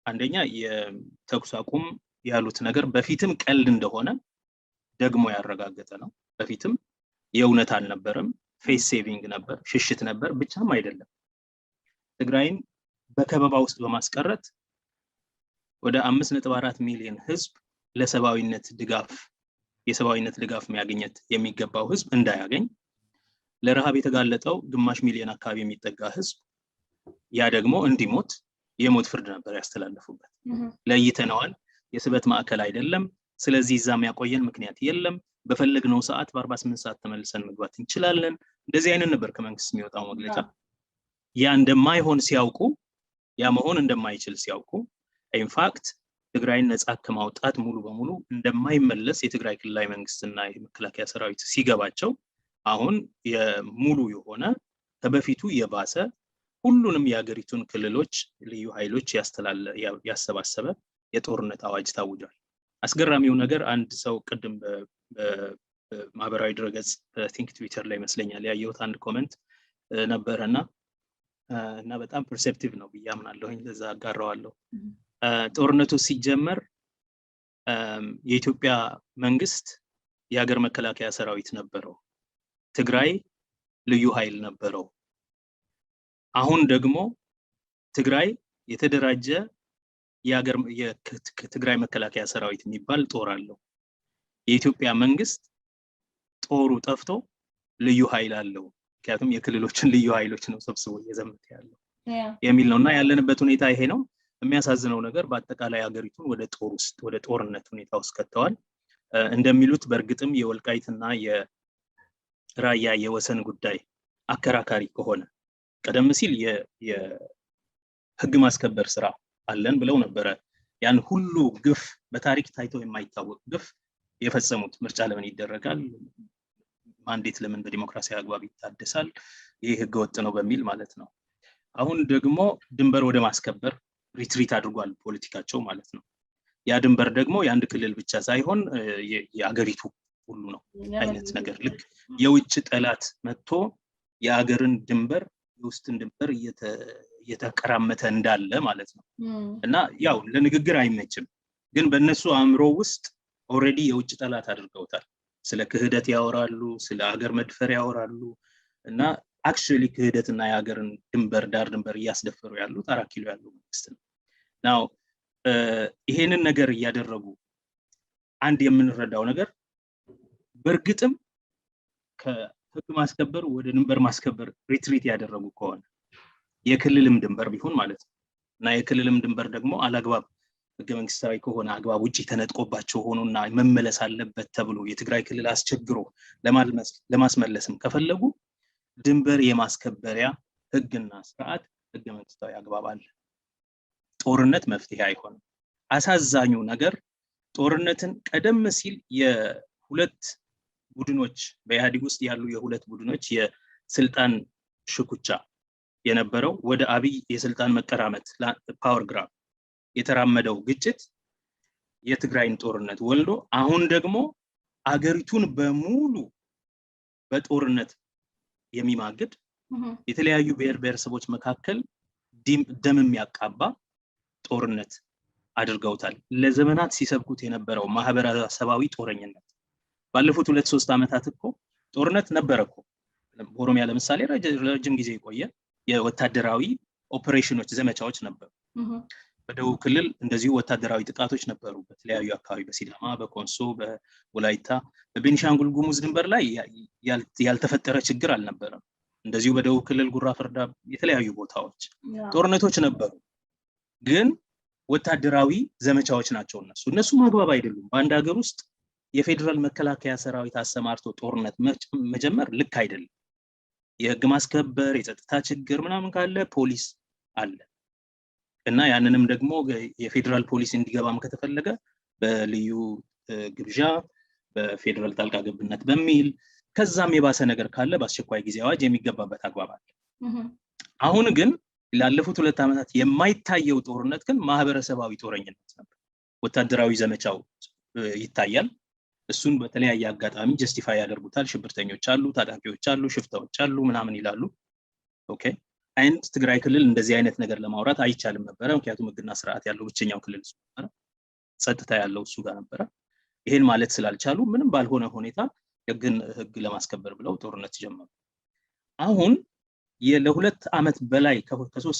አንደኛ የተኩስ አቁም ያሉት ነገር በፊትም ቀልድ እንደሆነ ደግሞ ያረጋገጠ ነው። በፊትም የእውነት አልነበረም፣ ፌስ ሴቪንግ ነበር፣ ሽሽት ነበር። ብቻም አይደለም ትግራይን በከበባ ውስጥ በማስቀረት ወደ 5.4 ሚሊዮን ህዝብ ለሰብአዊነት ድጋፍ የሰብአዊነት ድጋፍ ማግኘት የሚገባው ህዝብ እንዳያገኝ፣ ለረሃብ የተጋለጠው ግማሽ ሚሊዮን አካባቢ የሚጠጋ ህዝብ ያ ደግሞ እንዲሞት የሞት ፍርድ ነበር ያስተላለፉበት። ለይተነዋል፣ የስበት ማዕከል አይደለም፣ ስለዚህ እዛም ያቆየን ምክንያት የለም፣ በፈለግነው ሰዓት በ48 ሰዓት ተመልሰን መግባት እንችላለን። እንደዚህ አይነት ነበር ከመንግስት የሚወጣው መግለጫ። ያ እንደማይሆን ሲያውቁ፣ ያ መሆን እንደማይችል ሲያውቁ ኢንፋክት ትግራይን ነፃ ከማውጣት ሙሉ በሙሉ እንደማይመለስ የትግራይ ክልላዊ መንግስትና የመከላከያ ሰራዊት ሲገባቸው አሁን የሙሉ የሆነ ከበፊቱ የባሰ ሁሉንም የሀገሪቱን ክልሎች ልዩ ኃይሎች ያሰባሰበ የጦርነት አዋጅ ታውጇል። አስገራሚው ነገር አንድ ሰው ቅድም በማህበራዊ ድረገጽ ቲንክ ትዊተር ላይ ይመስለኛል ያየሁት አንድ ኮሜንት ነበረና በጣም ፐርሴፕቲቭ ነው ብዬ አምናለሁኝ፣ ለዛ አጋራዋለሁ። ጦርነቱ ሲጀመር የኢትዮጵያ መንግስት የሀገር መከላከያ ሰራዊት ነበረው፣ ትግራይ ልዩ ኃይል ነበረው። አሁን ደግሞ ትግራይ የተደራጀ የትግራይ መከላከያ ሰራዊት የሚባል ጦር አለው። የኢትዮጵያ መንግስት ጦሩ ጠፍቶ ልዩ ኃይል አለው ምክንያቱም የክልሎችን ልዩ ኃይሎች ነው ሰብስቦ እየዘመተ ያለው የሚል ነውና ያለንበት ሁኔታ ይሄ ነው። የሚያሳዝነው ነገር በአጠቃላይ ሀገሪቱን ወደ ጦር ውስጥ ወደ ጦርነት ሁኔታ ውስጥ ከተዋል። እንደሚሉት በእርግጥም የወልቃይትና የራያ የወሰን ጉዳይ አከራካሪ ከሆነ ቀደም ሲል የህግ ማስከበር ስራ አለን ብለው ነበረ። ያን ሁሉ ግፍ በታሪክ ታይቶ የማይታወቅ ግፍ የፈጸሙት ምርጫ ለምን ይደረጋል? ማንዴት ለምን በዲሞክራሲያዊ አግባብ ይታደሳል? ይህ ህገ ወጥ ነው በሚል ማለት ነው። አሁን ደግሞ ድንበር ወደ ማስከበር ሪትሪት አድርጓል ፖለቲካቸው ማለት ነው። ያ ድንበር ደግሞ የአንድ ክልል ብቻ ሳይሆን የአገሪቱ ሁሉ ነው አይነት ነገር ልክ የውጭ ጠላት መጥቶ የአገርን ድንበር የውስጥን ድንበር እየተቀራመተ እንዳለ ማለት ነው። እና ያው ለንግግር አይመችም ግን በእነሱ አእምሮ ውስጥ ኦልሬዲ የውጭ ጠላት አድርገውታል። ስለ ክህደት ያወራሉ፣ ስለ ሀገር መድፈር ያወራሉ እና አክቹአሊ ክህደትና የሀገርን ድንበር ዳር ድንበር እያስደፈሩ ያሉት 4 ኪሎ ያለው መንግስት ነው። ናው ይሄንን ነገር እያደረጉ አንድ የምንረዳው ነገር በእርግጥም ከህግ ማስከበር ወደ ድንበር ማስከበር ሪትሪት ያደረጉ ከሆነ የክልልም ድንበር ቢሆን ማለት ነው እና የክልልም ድንበር ደግሞ አላግባብ ህገ መንግስታዊ ከሆነ አግባብ ውጪ ተነጥቆባቸው ሆኖና መመለስ አለበት ተብሎ የትግራይ ክልል አስቸግሮ ለማስመለስም ከፈለጉ ድንበር የማስከበሪያ ህግና ስርዓት ህገ መንግስታዊ አግባብ አለ። ጦርነት መፍትሄ አይሆንም። አሳዛኙ ነገር ጦርነትን ቀደም ሲል የሁለት ቡድኖች በኢህአዴግ ውስጥ ያሉ የሁለት ቡድኖች የስልጣን ሽኩቻ የነበረው ወደ አብይ የስልጣን መቀራመት ፓወር ግራብ የተራመደው ግጭት የትግራይን ጦርነት ወልዶ አሁን ደግሞ አገሪቱን በሙሉ በጦርነት የሚማግድ የተለያዩ ብሔር ብሔረሰቦች መካከል ደም የሚያቃባ ጦርነት አድርገውታል። ለዘመናት ሲሰብኩት የነበረው ማህበረሰባዊ ጦረኝነት ባለፉት 2-3 ዓመታት እኮ ጦርነት ነበረ እኮ። በኦሮሚያ ለምሳሌ ረጅም ጊዜ የቆየ የወታደራዊ ኦፕሬሽኖች ዘመቻዎች ነበሩ። በደቡብ ክልል እንደዚሁ ወታደራዊ ጥቃቶች ነበሩ በተለያዩ አካባቢ በሲዳማ፣ በኮንሶ፣ በወላይታ፣ በቤኒሻንጉል ጉሙዝ ድንበር ላይ ያልተፈጠረ ችግር አልነበረም። እንደዚሁ በደቡብ ክልል ጉራ ፈርዳ የተለያዩ ቦታዎች ጦርነቶች ነበሩ። ግን ወታደራዊ ዘመቻዎች ናቸው እነሱ ማግባብ አይደሉም። በአንድ ሀገር ውስጥ የፌደራል መከላከያ ሰራዊት አሰማርቶ ጦርነት መጀመር ልክ አይደለም። የህግ ማስከበር የጸጥታ ችግር ምናምን ካለ ፖሊስ አለ እና ያንንም ደግሞ የፌደራል ፖሊስ እንዲገባም ከተፈለገ በልዩ ግብዣ በፌደራል ጣልቃ ገብነት በሚል ከዛም የባሰ ነገር ካለ በአስቸኳይ ጊዜ አዋጅ የሚገባበት አግባብ አለ። አሁን ግን ላለፉት 2 ዓመታት የማይታየው ጦርነት ግን ማህበረሰባዊ ጦረኝነት ነበር። ወታደራዊ ዘመቻው ይታያል። እሱን በተለያየ አጋጣሚ ጀስቲፋይ ያደርጉታል። ሽብርተኞች አሉ፣ ታጣቂዎች አሉ፣ ሽፍታዎች አሉ ምናምን ይላሉ። ኦኬ አንድ ትግራይ ክልል እንደዚህ አይነት ነገር ለማውራት አይቻልም ነበር ምክንያቱም ህግና ስርዓት ያለው ብቸኛው ክልል እሱ ነበር። ጸጥታ ያለው እሱ ጋር ነበር። ይሄን ማለት ስላልቻሉ ምንም ባልሆነ ሁኔታ ህግ ለማስከበር ብለው ጦርነት ጀመሩ። አሁን ለ2 ዓመት በላይ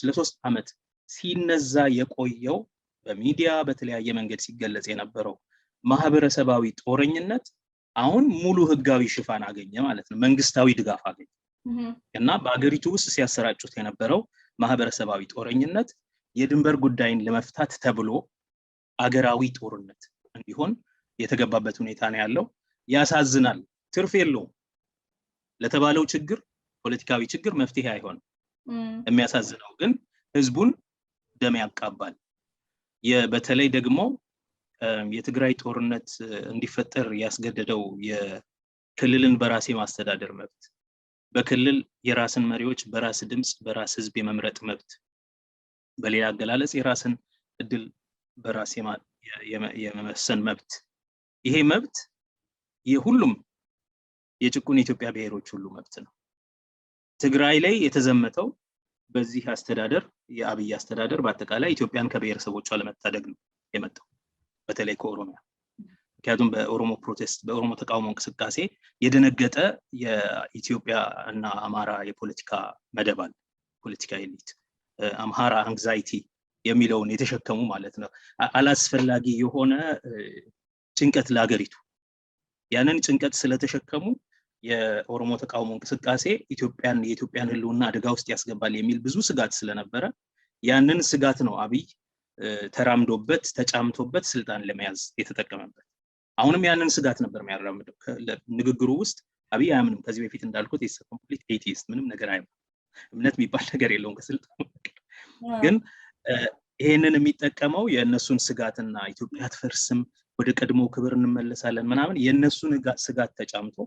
ለ3 ዓመት ሲነዛ የቆየው በሚዲያ በተለያየ መንገድ ሲገለጽ የነበረው ማህበረሰባዊ ጦረኝነት አሁን ሙሉ ህጋዊ ሽፋን አገኘ ማለት ነው። መንግስታዊ ድጋፍ አገኘ እና በአገሪቱ ውስጥ ሲያሰራጩት የነበረው ማህበረሰባዊ ጦረኝነት የድንበር ጉዳይን ለመፍታት ተብሎ አገራዊ ጦርነት እንዲሆን የተገባበት ሁኔታ ነው ያለው። ያሳዝናል። ትርፍ የለውም። ለተባለው ችግር ፖለቲካዊ ችግር መፍትሄ አይሆንም። የሚያሳዝነው ግን ህዝቡን ደም ያቃባል። በተለይ ደግሞ የትግራይ ጦርነት እንዲፈጠር ያስገደደው የክልልን በራስ የማስተዳደር መብት፣ በክልል የራስን መሪዎች በራስ ድምጽ በራስ ህዝብ የመምረጥ መብት፣ በሌላ አገላለጽ የራስን እድል በራስ የመወሰን መብት፣ ይሄ መብት የሁሉም የጭቁን የኢትዮጵያ ብሔሮች ሁሉ መብት ነው። ትግራይ ላይ የተዘመተው በዚህ አስተዳደር የአብይ አስተዳደር በአጠቃላይ ኢትዮጵያን ከብሔረሰቦቿ ለመታደግ ነው የመጣው በተለይ ከኦሮሚያ። ምክንያቱም በኦሮሞ ፕሮቴስት በኦሮሞ ተቃውሞ እንቅስቃሴ የደነገጠ የኢትዮጵያ እና አማራ የፖለቲካ መደብ አለ፣ ፖለቲካ ኤሊት አምሃራ አንግዛይቲ የሚለውን የተሸከሙ ማለት ነው። አላስፈላጊ የሆነ ጭንቀት ለሀገሪቱ ያንን ጭንቀት ስለተሸከሙ የኦሮሞ ተቃውሞ እንቅስቃሴ የኢትዮጵያን ህልውና አደጋ ውስጥ ያስገባል የሚል ብዙ ስጋት ስለነበረ ያንን ስጋት ነው አብይ ተራምዶበት ተጫምቶበት ስልጣን ለመያዝ የተጠቀመበት። አሁንም ያንን ስጋት ነበር የሚያራምደው። ንግግሩ ውስጥ አብይ አያምንም። ከዚህ በፊት እንዳልኩት ኢትስ ኮምፕሊት ኤቲስት፣ ምንም ነገር አያምንም። እምነት የሚባል ነገር የለውም ከስልጣኑ። ግን ይሄንን የሚጠቀመው የእነሱን ስጋትና ኢትዮጵያ አትፈርስም፣ ወደ ቀድሞ ክብር እንመለሳለን ምናምን የእነሱን ስጋት ተጫምቶ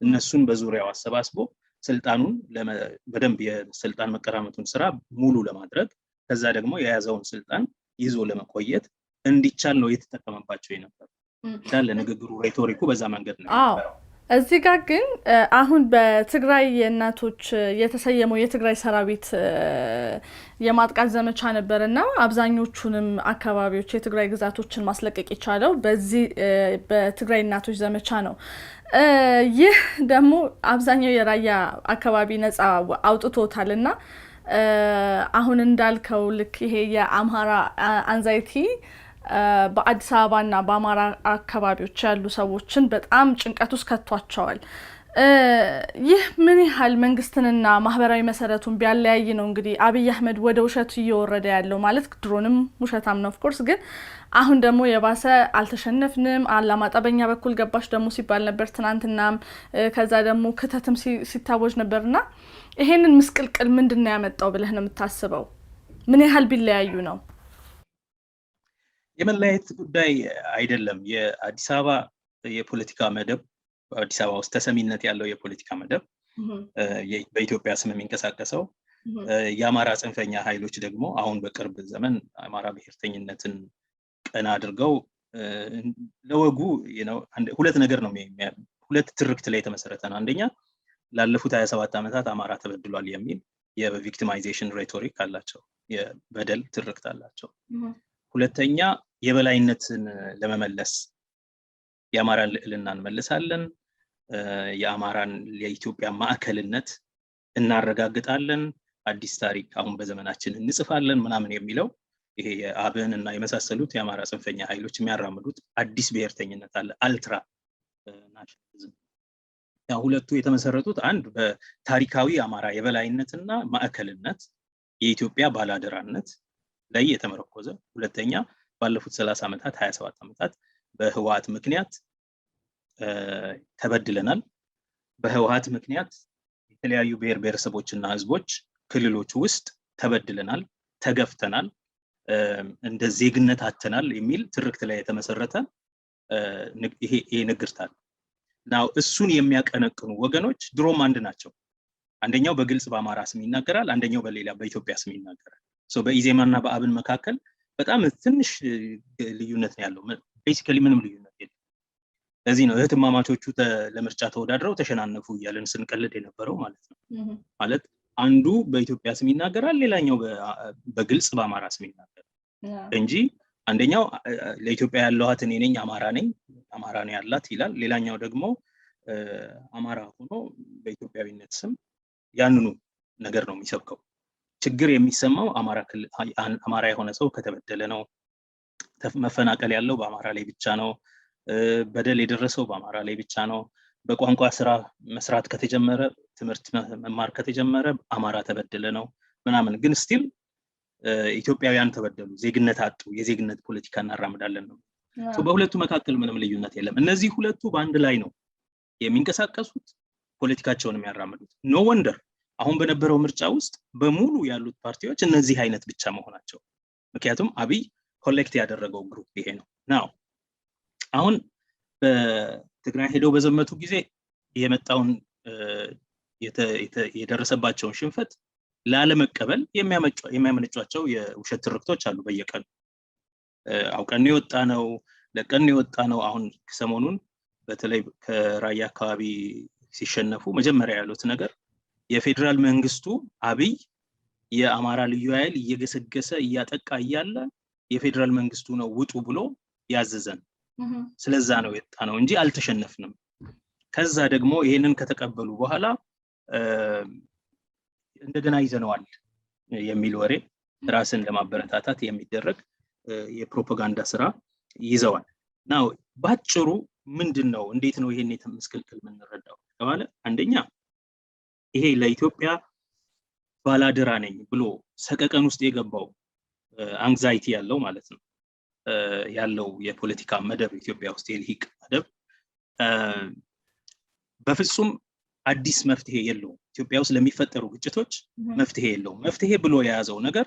እነሱን በዙሪያው አሰባስቦ ስልጣኑን በደንብ የስልጣን መቀራመቱን ስራ ሙሉ ለማድረግ ከዛ ደግሞ የያዘውን ስልጣን ይዞ ለመቆየት እንዲቻል ነው የተጠቀመባቸው የነበረው። እንዳለ ንግግሩ ሬቶሪኩ በዛ መንገድ ነው የነበረው። እዚህ ጋር ግን አሁን በትግራይ የእናቶች የተሰየመው የትግራይ ሰራዊት የማጥቃት ዘመቻ ነበርና አብዛኞቹንም አካባቢዎች የትግራይ ግዛቶችን ማስለቀቅ የቻለው በዚህ በትግራይ እናቶች ዘመቻ ነው። ይህ ደግሞ አብዛኛው የራያ አካባቢ ነፃ አውጥቶታልና አሁን እንዳልከው ልክ ይሄ የአምሃራ አንዛይቲ በአዲስ አበባና በአማራ አካባቢዎች ያሉ ሰዎችን በጣም ጭንቀት ውስጥ ከቷቸዋል። ይህ ምን ያህል መንግስትንና ማህበራዊ መሰረቱን ቢያለያይ ነው እንግዲህ አብይ አህመድ ወደ ውሸቱ እየወረደ ያለው? ማለት ድሮንም ውሸታም ነው ኦፍኮርስ፣ ግን አሁን ደግሞ የባሰ አልተሸነፍንም፣ አላማጣ በኛ በኩል ገባሽ ደግሞ ሲባል ነበር ትናንትናም፣ ከዛ ደግሞ ክተትም ሲታወጅ ነበርና ይሄንን ምስቅልቅል ምንድነው ያመጣው ብለህ ነው የምታስበው? ምን ያህል ቢለያዩ ነው? የመለያየት ጉዳይ አይደለም። የአዲስ አበባ የፖለቲካ መደብ፣ አዲስ አበባ ውስጥ ተሰሚነት ያለው የፖለቲካ መደብ በኢትዮጵያ ስም የሚንቀሳቀሰው፣ የአማራ ጽንፈኛ ኃይሎች ደግሞ አሁን በቅርብ ዘመን አማራ ብሔርተኝነትን ቀና አድርገው ለወጉ ሁለት ነገር ነው ሁለት ትርክት ላይ የተመሰረተ ነው። አንደኛ ላለፉት 27 ዓመታት አማራ ተበድሏል የሚል የቪክቲማይዜሽን ሬቶሪክ አላቸው፣ የበደል ትርክት አላቸው። ሁለተኛ የበላይነትን ለመመለስ የአማራን ልዕልና እንመልሳለን፣ የአማራን የኢትዮጵያ ማዕከልነት እናረጋግጣለን፣ አዲስ ታሪክ አሁን በዘመናችን እንጽፋለን ምናምን የሚለው ይሄ የአብን እና የመሳሰሉት የአማራ ጽንፈኛ ኃይሎች የሚያራምዱት አዲስ ብሔርተኝነት አለ፣ አልትራ ናሽናሊዝም። ሁለቱ የተመሰረቱት አንድ በታሪካዊ አማራ የበላይነትና ማዕከልነት የኢትዮጵያ ባላደራነት ላይ የተመረኮዘ፣ ሁለተኛ ባለፉት 30 ዓመታት 27 ዓመታት በህወሓት ምክንያት ተበድለናል፣ በህወሓት ምክንያት የተለያዩ ብሔር ብሔረሰቦችና ህዝቦች ክልሎች ውስጥ ተበድለናል፣ ተገፍተናል፣ እንደ ዜግነት አተናል የሚል ትርክት ላይ የተመሰረተ ይሄ ንግርታል። ናው እሱን የሚያቀነቅኑ ወገኖች ድሮም አንድ ናቸው። አንደኛው በግልጽ በአማራ ስም ይናገራል፣ አንደኛው በሌላ በኢትዮጵያ ስም ይናገራል። በኢዜማና በአብን መካከል በጣም ትንሽ ልዩነት ነው ያለው። ቤሲካሊ ምንም ልዩነት የለም። ለዚህ ነው እህትማማቾቹ ለምርጫ ተወዳድረው ተሸናነፉ እያለን ስንቀልድ የነበረው ማለት ነው። ማለት አንዱ በኢትዮጵያ ስም ይናገራል፣ ሌላኛው በግልጽ በአማራ ስም ይናገራል እንጂ አንደኛው ለኢትዮጵያ ያለዋት እኔ ነኝ አማራ ነኝ አማራ ነው ያላት ይላል፣ ሌላኛው ደግሞ አማራ ሆኖ በኢትዮጵያዊነት ስም ያንኑ ነገር ነው የሚሰብከው። ችግር የሚሰማው አማራ የሆነ ሰው ከተበደለ ነው፣ መፈናቀል ያለው በአማራ ላይ ብቻ ነው፣ በደል የደረሰው በአማራ ላይ ብቻ ነው፣ በቋንቋ ስራ መስራት ከተጀመረ ትምህርት መማር ከተጀመረ አማራ ተበደለ ነው ምናምን። ግን ስቲል ኢትዮጵያውያን ተበደሉ፣ ዜግነት አጡ፣ የዜግነት ፖለቲካ እናራምዳለን ነው። በሁለቱ መካከል ምንም ልዩነት የለም። እነዚህ ሁለቱ በአንድ ላይ ነው የሚንቀሳቀሱት፣ ፖለቲካቸውን የሚያራምዱት። ኖ ወንደር አሁን በነበረው ምርጫ ውስጥ በሙሉ ያሉት ፓርቲዎች እነዚህ አይነት ብቻ መሆናቸው። ምክንያቱም አብይ ኮሌክት ያደረገው ግሩፕ ይሄ ነው። ናው አሁን በትግራይ ሄደው በዘመቱ ጊዜ የመጣውን የደረሰባቸውን ሽንፈት ላለመቀበል የሚያመነጯቸው የውሸት ትርክቶች አሉ። በየቀኑ አውቀን የወጣ ነው፣ ለቀን የወጣ ነው። አሁን ሰሞኑን በተለይ ከራያ አካባቢ ሲሸነፉ መጀመሪያ ያሉት ነገር የፌደራል መንግስቱ አብይ የአማራ ልዩ ኃይል እየገሰገሰ እያጠቃ እያለ የፌደራል መንግስቱ ነው ውጡ ብሎ ያዘዘን፣ ስለዛ ነው የወጣ ነው እንጂ አልተሸነፍንም። ከዛ ደግሞ ይሄንን ከተቀበሉ በኋላ እንደገና ይዘነዋል የሚል ወሬ ራስን ለማበረታታት የሚደረግ የፕሮፓጋንዳ ስራ ይዘዋል። ናው ባጭሩ ምንድነው እንዴት ነው ይሄን የተመስከልከል የምንረዳው ተባለ? አንደኛ ይሄ ለኢትዮጵያ ባላደራ ነኝ ብሎ ሰቀቀን ውስጥ የገባው አንግዛይቲ ያለው ማለት ነው ያለው የፖለቲካ መደብ ኢትዮጵያ ውስጥ የልሂቅ መደብ በፍጹም አዲስ መፍትሄ የለውም። ኢትዮጵያ ውስጥ ለሚፈጠሩ ግጭቶች መፍትሄ የለውም። መፍትሄ ብሎ የያዘው ነገር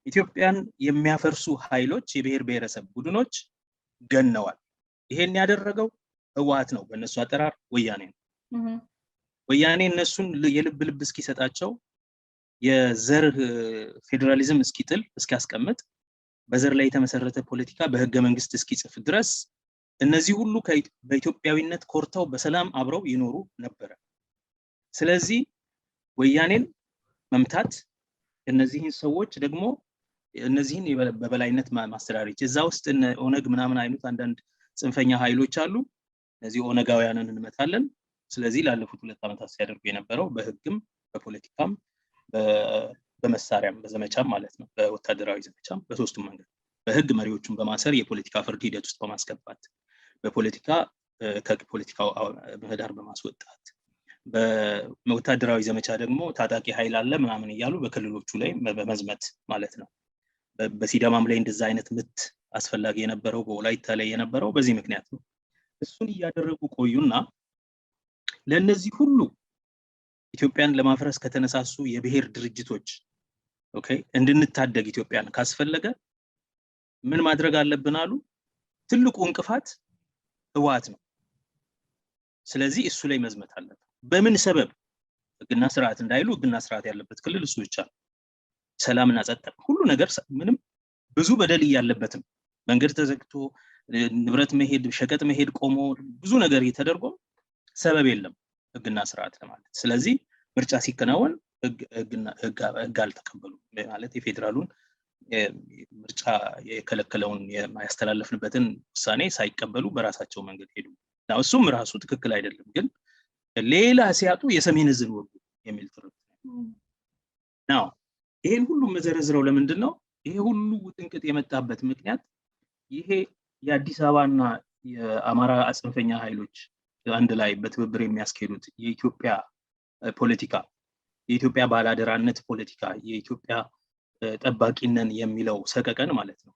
ኢትዮጵያን የሚያፈርሱ ኃይሎች የብሔር ብሔረሰብ ቡድኖች ገነዋል። ይሄን ያደረገው ህወሓት ነው፣ በእነሱ አጠራር ወያኔ ነው። ወያኔ እነሱን የልብ ልብ እስኪሰጣቸው የዘር ፌዴራሊዝም እስኪጥል እስኪያስቀምጥ በዘር ላይ የተመሰረተ ፖለቲካ በህገ መንግስት እስኪጽፍ ድረስ እነዚህ ሁሉ በኢትዮጵያዊነት ኮርተው በሰላም አብረው ይኖሩ ነበር። ስለዚህ ወያኔን መምታት እነዚህን ሰዎች ደግሞ እነዚህን በበላይነት ማስተዳደር እዛ ውስጥ ኦነግ ምናምን አይነት አንዳንድ ጽንፈኛ ኃይሎች አሉ። እነዚህ ኦነጋውያንን እንመታለን። ስለዚህ ላለፉት 2 ዓመታት ሲያደርጉ የነበረው በህግም በፖለቲካም በመሳሪያም በዘመቻም ማለት ነው በወታደራዊ ዘመቻም በሶስቱም መንገድ በህግ መሪዎቹን በማሰር የፖለቲካ ፍርድ ሂደት ውስጥ በማስገባት በፖለቲካ ከፖለቲካው ምህዳር በማስወጣት በወታደራዊ ዘመቻ ደግሞ ታጣቂ ኃይል አለ ምናምን እያሉ በክልሎቹ ላይ በመዝመት ማለት ነው። በሲዳማም ላይ እንደዛ አይነት ምት አስፈላጊ የነበረው በወላይታ ላይ የነበረው በዚህ ምክንያት ነው። እሱን እያደረጉ ቆዩና ለነዚህ ሁሉ ኢትዮጵያን ለማፍረስ ከተነሳሱ የብሔር ድርጅቶች ኦኬ እንድንታደግ ኢትዮጵያን ካስፈለገ ምን ማድረግ አለብን አሉ። ትልቁ እንቅፋት ህወሓት ነው። ስለዚህ እሱ ላይ መዝመት አለብን። በምን ሰበብ? ህግና ስርዓት እንዳይሉ ህግና ስርዓት ያለበት ክልል እሱ ብቻ ነው። ሰላምና ጸጥታ ሁሉ ነገር ምንም ብዙ በደል ያለበትም መንገድ ተዘግቶ ንብረት መሄድ ሸቀጥ መሄድ ቆሞ ብዙ ነገር እየተደረገ ሰበብ የለም ህግና ስርዓት ለማለት። ስለዚህ ምርጫ ሲከናወን ህግ አልተቀበሉ ማለት የፌደራሉን ምርጫ የከለከለውን ያስተላለፍንበትን ውሳኔ ሳይቀበሉ በራሳቸው መንገድ ሄዱ። ነው እሱም ራሱ ትክክል አይደለም፣ ግን ሌላ ሲያጡ የሰሜን ህዝብ ወጉ የሚል ትርጉም ነው። ይሄን ሁሉ መዘረዝረው ለምንድን ነው? ይሄ ሁሉ ውጥንቅጥ የመጣበት ምክንያት ይሄ የአዲስ አበባና የአማራ ጽንፈኛ ኃይሎች አንድ ላይ በትብብር የሚያስኬዱት የኢትዮጵያ ፖለቲካ የኢትዮጵያ ባላደራነት ፖለቲካ የኢትዮጵያ ጠባቂነን የሚለው ሰቀቀን ማለት ነው።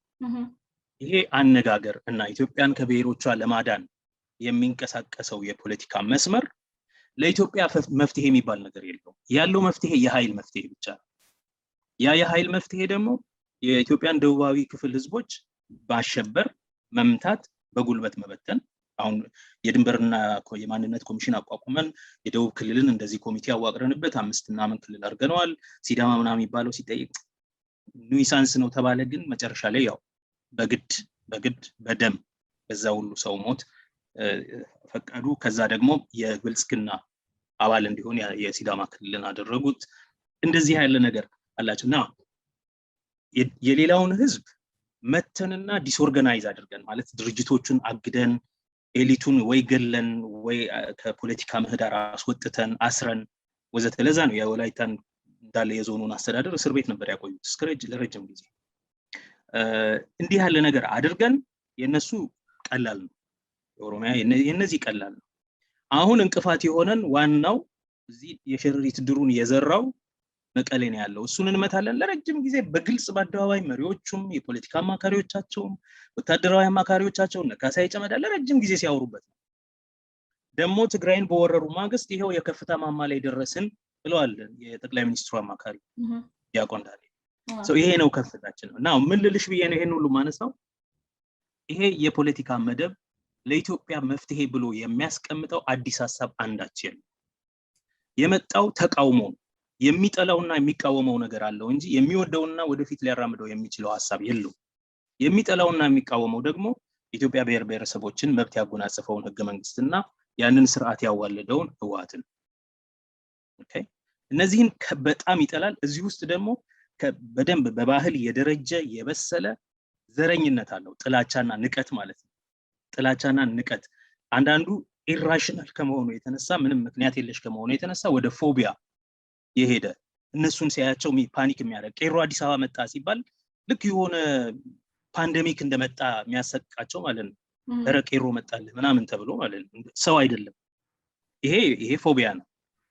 ይሄ አነጋገር እና ኢትዮጵያን ከብሔሮቿ ለማዳን የሚንቀሳቀሰው የፖለቲካ መስመር ለኢትዮጵያ መፍትሄ የሚባል ነገር የለውም። ያለው መፍትሄ የኃይል መፍትሄ ብቻ ነው። ያ የኃይል መፍትሄ ደግሞ የኢትዮጵያን ደቡባዊ ክፍል ህዝቦች ባሸበር መምታት፣ በጉልበት መበተን። አሁን የድንበርና የማንነት ኮሚሽን አቋቁመን የደቡብ ክልልን እንደዚህ ኮሚቴ አዋቅረንበት 5 ምናምን ክልል አድርገነዋል። ሲዳማ ምናምን የሚባለው ሲጠይቅ ኑይሳንስ ነው ተባለ። ግን መጨረሻ ላይ ያው በግድ በደም በዛ ሁሉ ሰው ሞት ፈቀዱ። ከዛ ደግሞ የብልጽግና አባል እንዲሆን የሲዳማ ክልልን አደረጉት። እንደዚህ ያለ ነገር አላችሁና የሌላውን ህዝብ መተንና ዲስኦርጋናይዝ አድርገን ማለት ድርጅቶቹን አግደን ኤሊቱን ወይ ገለን ወይ ከፖለቲካ ምህዳር አስወጥተን አስረን ወዘተ። ለዛ ነው የወላይታን እንዳለ የዞኑን አስተዳደር እስር ቤት ነበር ያቆዩት እስከ ለረጅም ጊዜ። እንዲህ ያለ ነገር አድርገን የነሱ ቀላል ነው፣ የኦሮሚያ የነዚህ ቀላል ነው። አሁን እንቅፋት የሆነን ዋናው እዚህ የሸረሪት ድሩን የዘራው መቀሌ ነው ያለው። እሱን እንመታለን ለረጅም ጊዜ በግልጽ በአደባባይ መሪዎቹም የፖለቲካ አማካሪዎቻቸውም ወታደራዊ አማካሪዎቻቸውም ነካሳይ ጨመዳ ለረጅም ጊዜ ሲያወሩበት ነው። ደግሞ ትግራይን በወረሩ ማግስት ይሄው የከፍታ ማማ ላይ ደረስን ብለዋል የጠቅላይ ሚኒስትሩ አማካሪ ዲያቆን ዳንኤል። ይሄ ነው ከፍታችን ነው። ናው ምን ልልሽ ብዬ ነው ይሄን ሁሉ ማነሳው? ይሄ የፖለቲካ መደብ ለኢትዮጵያ መፍትሄ ብሎ የሚያስቀምጠው አዲስ ሐሳብ አንዳች የለም። የመጣው ተቃውሞ የሚጠላውና የሚቃወመው ነገር አለው እንጂ የሚወደውና ወደፊት ሊያራምደው የሚችለው ሐሳብ የለውም። የሚጠላውና የሚቃወመው ደግሞ ኢትዮጵያ ብሔር ብሔረሰቦችን መብት ያጎናጸፈውን ህገ መንግስትና ያንን ስርዓት ያዋለደውን ህወሓትን ኦኬ እነዚህን በጣም ይጠላል። እዚህ ውስጥ ደግሞ በደንብ በባህል የደረጀ የበሰለ ዘረኝነት አለው፣ ጥላቻና ንቀት ማለት ነው። ጥላቻና ንቀት አንዳንዱ ኢራሽናል ከመሆኑ የተነሳ ምንም ምክንያት የለሽ ከመሆኑ የተነሳ ወደ ፎቢያ የሄደ እነሱን ሲያያቸው ፓኒክ የሚያደርግ ቄሮ አዲስ አበባ መጣ ሲባል ልክ የሆነ ፓንደሚክ እንደመጣ የሚያሰቃቸው ማለት ነው። ረቄሮ መጣለ ምናምን ተብሎ ማለት ነው። ሰው አይደለም ይሄ ፎቢያ ነው።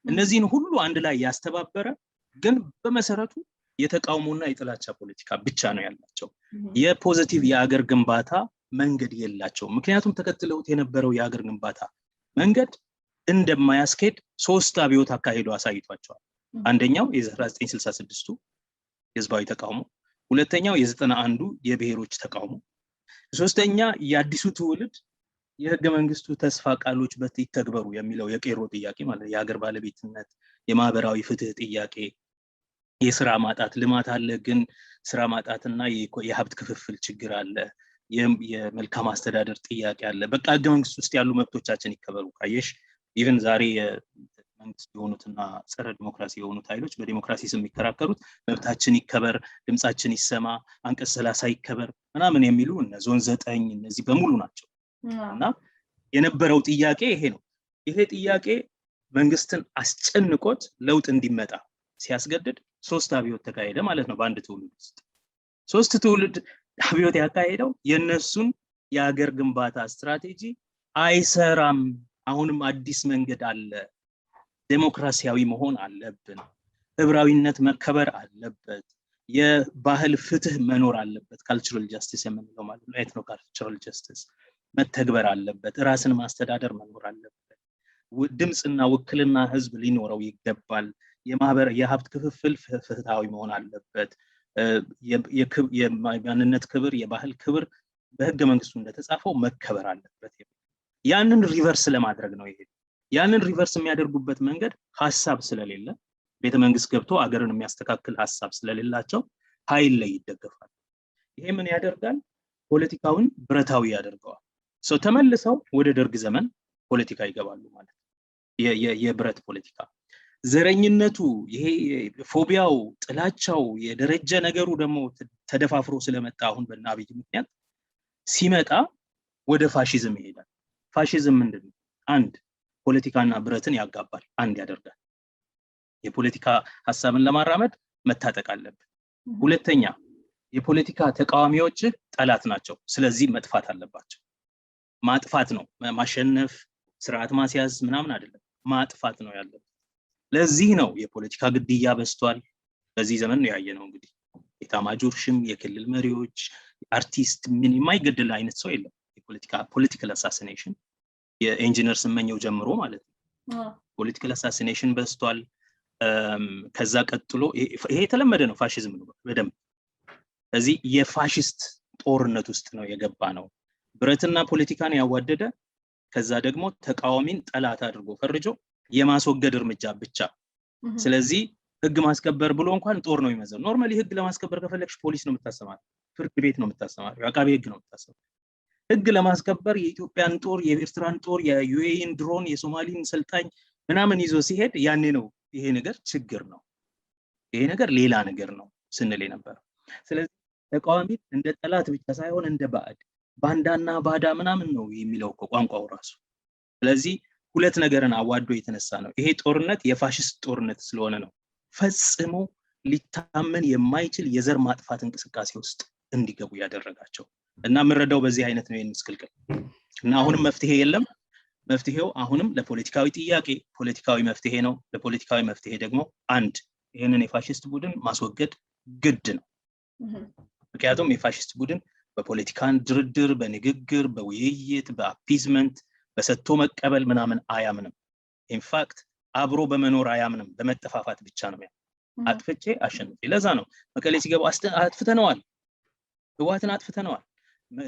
እነዚህን ሁሉ አንድ ላይ ያስተባበረ ግን በመሰረቱ የተቃውሞና የጥላቻ ፖለቲካ ብቻ ነው ያላቸው። የፖዚቲቭ የሀገር ግንባታ መንገድ የላቸው። ምክንያቱም ተከትለውት የነበረው የሀገር ግንባታ መንገድ እንደማያስኬድ 3 አብዮት አካሄዱ አሳይቷቸዋል። አንደኛው የ1966ቱ የህዝባዊ ተቃውሞ፣ ሁለተኛው የ91ዱ የብሔሮች ተቃውሞ፣ ሶስተኛ የአዲሱ ትውልድ የህገ መንግስቱ ተስፋ ቃሎች ይተግበሩ የሚለው የቄሮ ጥያቄ ማለት የሀገር ባለቤትነት፣ የማህበራዊ ፍትህ ጥያቄ፣ የስራ ማጣት ልማት አለ ግን ስራ ማጣትና የሀብት ክፍፍል ችግር አለ፣ የመልካም አስተዳደር ጥያቄ አለ። በቃ ህገ መንግስት ውስጥ ያሉ መብቶቻችን ይከበሩ። ካየሽ ኢቭን ዛሬ መንግስት የሆኑትና ጸረ ዲሞክራሲ የሆኑት ኃይሎች በዲሞክራሲ ስም የሚከራከሩት መብታችን ይከበር፣ ድምጻችን ይሰማ፣ አንቀጽ 30 ይከበር ምናምን የሚሉ እነ ዞን 9 እነዚህ በሙሉ ናቸው። እና የነበረው ጥያቄ ይሄ ነው። ይሄ ጥያቄ መንግስትን አስጨንቆት ለውጥ እንዲመጣ ሲያስገድድ 3 አብዮት ተካሄደ ማለት ነው በአንድ ትውልድ ውስጥ። 3 ትውልድ አብዮት ያካሄደው የነሱን የሀገር ግንባታ ስትራቴጂ አይሰራም፣ አሁንም አዲስ መንገድ አለ፣ ዴሞክራሲያዊ መሆን አለብን፣ ህብራዊነት መከበር አለበት፣ የባህል ፍትህ መኖር አለበት፣ ካልቸራል ጃስቲስ የምንለው ማለት ነው፣ ኤትኖ ካልቸራል ጃስቲስ መተግበር አለበት፣ ራስን ማስተዳደር መኖር አለበት፣ ድምጽና ውክልና ህዝብ ሊኖረው ይገባል፣ የሀብት ክፍፍል ፍትሃዊ መሆን አለበት፣ የማንነት ክብር የባህል ክብር በህገ መንግስቱ እንደተጻፈው መከበር አለበት። ያንን ሪቨርስ ለማድረግ ነው ይሄ። ያንን ሪቨርስ የሚያደርጉበት መንገድ ሐሳብ ስለሌለ ቤተ መንግስት ገብቶ አገርን የሚያስተካክል ሐሳብ ስለሌላቸው ኃይል ላይ ይደገፋል። ይሄ ምን ያደርጋል? ፖለቲካውን ብረታዊ ያደርገዋል። ሰው ተመልሰው ወደ ደርግ ዘመን ፖለቲካ ይገባሉ ማለት ነው። የብረት ፖለቲካ ዘረኝነቱ፣ ይሄ ፎቢያው፣ ጥላቻው፣ የደረጀ ነገሩ ደግሞ ተደፋፍሮ ስለመጣ አሁን በአብይ ምክንያት ሲመጣ ወደ ፋሺዝም ይሄዳል። ፋሺዝም ምንድነው? አንድ ፖለቲካና ብረትን ያጋባል፣ አንድ ያደርጋል። የፖለቲካ ሐሳብን ለማራመድ መታጠቅ አለበት። ሁለተኛ የፖለቲካ ተቃዋሚዎች ጠላት ናቸው፣ ስለዚህ መጥፋት አለባቸው። ማጥፋት ነው፣ ማሸነፍ ስርዓት ማስያዝ ምናምን አይደለም፣ ማጥፋት ነው ያለበት። ለዚህ ነው የፖለቲካ ግድያ በዝቷል። በዚህ ዘመን ነው ያየነው እንግዲህ የኤታማዦር ሹም፣ የክልል መሪዎች፣ አርቲስት ምን የማይገደል አይነት ሰው የለም። ፖለቲካል አሳሲኔሽን የኢንጂነር ስመኘው ጀምሮ ማለት ነው ፖለቲካል አሳሲኔሽን በዝቷል። ከዛ ቀጥሎ ይሄ የተለመደ ነው ፋሺዝም ነው በደንብ። እዚህ የፋሺስት ጦርነት ውስጥ ነው የገባ ነው። ብረትና ፖለቲካን ያዋደደ ከዛ ደግሞ ተቃዋሚን ጠላት አድርጎ ፈርጆ የማስወገድ እርምጃ ብቻ። ስለዚህ ህግ ማስከበር ብሎ እንኳን ጦር ነው የሚመዘው። ኖርማሊ ህግ ለማስከበር ከፈለግሽ ፖሊስ ነው የምታሰማራው፣ ፍርድ ቤት ነው የምታሰማራው፣ አቃቤ ህግ ነው የምታሰማራው። ህግ ለማስከበር የኢትዮጵያን ጦር፣ የኤርትራን ጦር፣ የዩኤኢን ድሮን፣ የሶማሊን ሰልጣኝ ምናምን ይዞ ሲሄድ ያኔ ነው ይሄ ነገር ችግር ነው፣ ይሄ ነገር ሌላ ነገር ነው ስንል ነበር። ስለዚህ ተቃዋሚ እንደ ጠላት ብቻ ሳይሆን እንደ ባዕድ፣ ባንዳና ባዳ ምናምን ነው የሚለው ቋንቋው ራሱ። ስለዚህ ሁለት ነገርን አዋዶ የተነሳ ነው ይሄ ጦርነት። የፋሺስት ጦርነት ስለሆነ ነው ፈጽሞ ሊታመን የማይችል የዘር ማጥፋት እንቅስቃሴ ውስጥ እንዲገቡ ያደረጋቸው እና ምረዳው በዚህ አይነት ነው የምስክልክል። እና አሁንም መፍትሄ የለም። መፍትሄው አሁንም ለፖለቲካዊ ጥያቄ ፖለቲካዊ መፍትሄ ነው። ለፖለቲካዊ መፍትሄ ደግሞ አንድ ይሄንን የፋሺስት ቡድን ማስወገድ ግድ ነው። ምክንያቱም የፋሺስት ቡድን በፖለቲካን ድርድር፣ በንግግር፣ በውይይት፣ በአፒዝመንት፣ በሰጥቶ መቀበል ምናምን አያምንም። ኢንፋክት አብሮ በመኖር አያምንም። በመጠፋፋት ብቻ ነው ያ አጥፍቼ አሸንፌ። ለዛ ነው መቀሌ ሲገቡ አጥፍተነዋል፣ ህወሓትን አጥፍተነዋል፣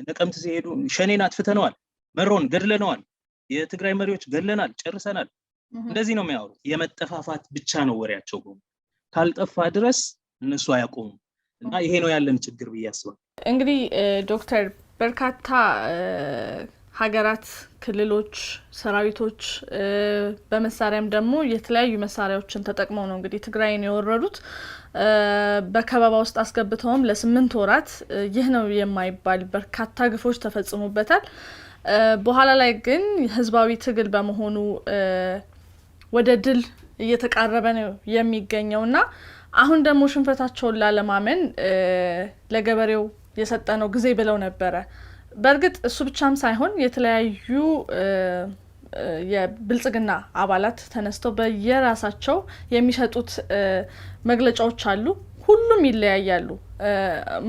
ነቀምት ሲሄዱ ሸኔን አጥፍተነዋል፣ መሮን ገድለነዋል፣ የትግራይ መሪዎች ገድለናል፣ ጨርሰናል። እንደዚህ ነው የሚያወሩት። የመጠፋፋት ብቻ ነው ወሬያቸው። ካልጠፋ ድረስ እነሱ አያቆሙም። እና ይሄ ነው ያለን ችግር ብዬ አስባለሁ። እንግዲህ ዶክተር በርካታ ሀገራት፣ ክልሎች፣ ሰራዊቶች በመሳሪያም ደግሞ የተለያዩ መሳሪያዎችን ተጠቅመው ነው እንግዲህ ትግራይን የወረዱት። በከበባ ውስጥ አስገብተውም ለ8 ወራት ይህ ነው የማይባል በርካታ ግፎች ተፈጽሞበታል። በኋላ ላይ ግን ህዝባዊ ትግል በመሆኑ ወደ ድል እየተቃረበ ነው የሚገኘውና አሁን ደግሞ ሽንፈታቸውን ላለማመን ለገበሬው የሰጠነው ጊዜ ብለው ነበረ። በእርግጥ እሱ ብቻም ሳይሆን የተለያዩ የብልጽግና አባላት ተነስተው በየራሳቸው የሚሰጡት መግለጫዎች አሉ። ሁሉም ይለያያሉ።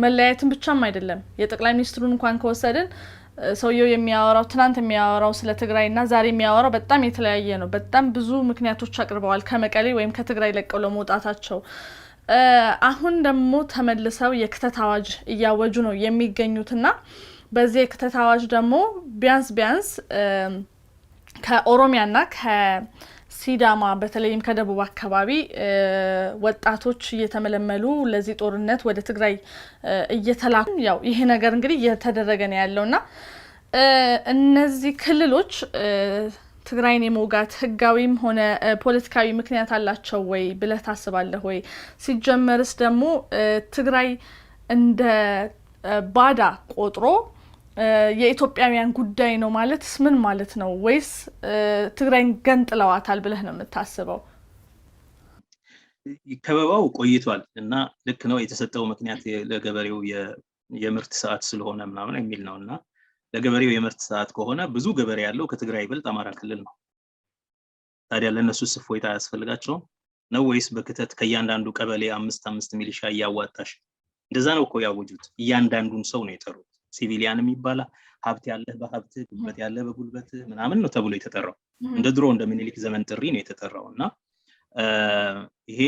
መለያየትን ብቻም አይደለም። የጠቅላይ ሚኒስትሩን እንኳን ከወሰድን ሰውየው የሚያወራው ትናንት የሚያወራው ስለ ትግራይና ዛሬ የሚያወራው በጣም የተለያየ ነው። በጣም ብዙ ምክንያቶች አቅርበዋል ከመቀሌ ወይም ከትግራይ ለቀው ለመውጣታቸው። አሁን ደግሞ ተመልሰው የክተት አዋጅ እያወጁ ነው የሚገኙትና በዚህ የክተት አዋጅ ደግሞ ቢያንስ ከኦሮሚያና ከሲዳማ በተለይም ከደቡብ አካባቢ ወጣቶች እየተመለመሉ ለዚህ ጦርነት ወደ ትግራይ እየተላኩ ያው ይሄ ነገር እንግዲህ እየተደረገ ነው ያለውና እነዚህ ክልሎች ትግራይን የመውጋት ህጋዊም ሆነ ፖለቲካዊ ምክንያት አላቸው ወይ ብለህ ታስባለህ ወይ? ሲጀመርስ ደግሞ ትግራይ እንደ ባዳ ቆጥሮ የኢትዮጵያውያን ጉዳይ ነው ማለትስ ምን ማለት ነው? ወይስ ትግራይን ገንጥለዋታል ብለህ ነው የምታስበው? ከበባው ቆይቷል እና ልክ ነው የተሰጠው ምክንያት ለገበሬው የምርት ሰዓት ስለሆነ ምናምን የሚል ነውና ለገበሬው የምርት ሰዓት ከሆነ ብዙ ገበሬ ያለው ከትግራይ ይበልጥ አማራ ክልል ነው። ታዲያ ለነሱ እፎይታ ያስፈልጋቸው ነው ወይስ በክተት ከያንዳንዱ ቀበሌ 5 ሚሊሻ ያዋጣሽ? እንደዛ ነው እኮ ያወጁት። እያንዳንዱን ሰው ነው የጠሩት። ሲቪሊያንም ይባላል፣ ሀብት ያለህ በሀብት ጉልበት ያለህ በጉልበት ምናምን ነው ተብሎ የተጠራው። እንደ ድሮ እንደ ምኒልክ ዘመን ጥሪ ነው የተጠራውና ይሄ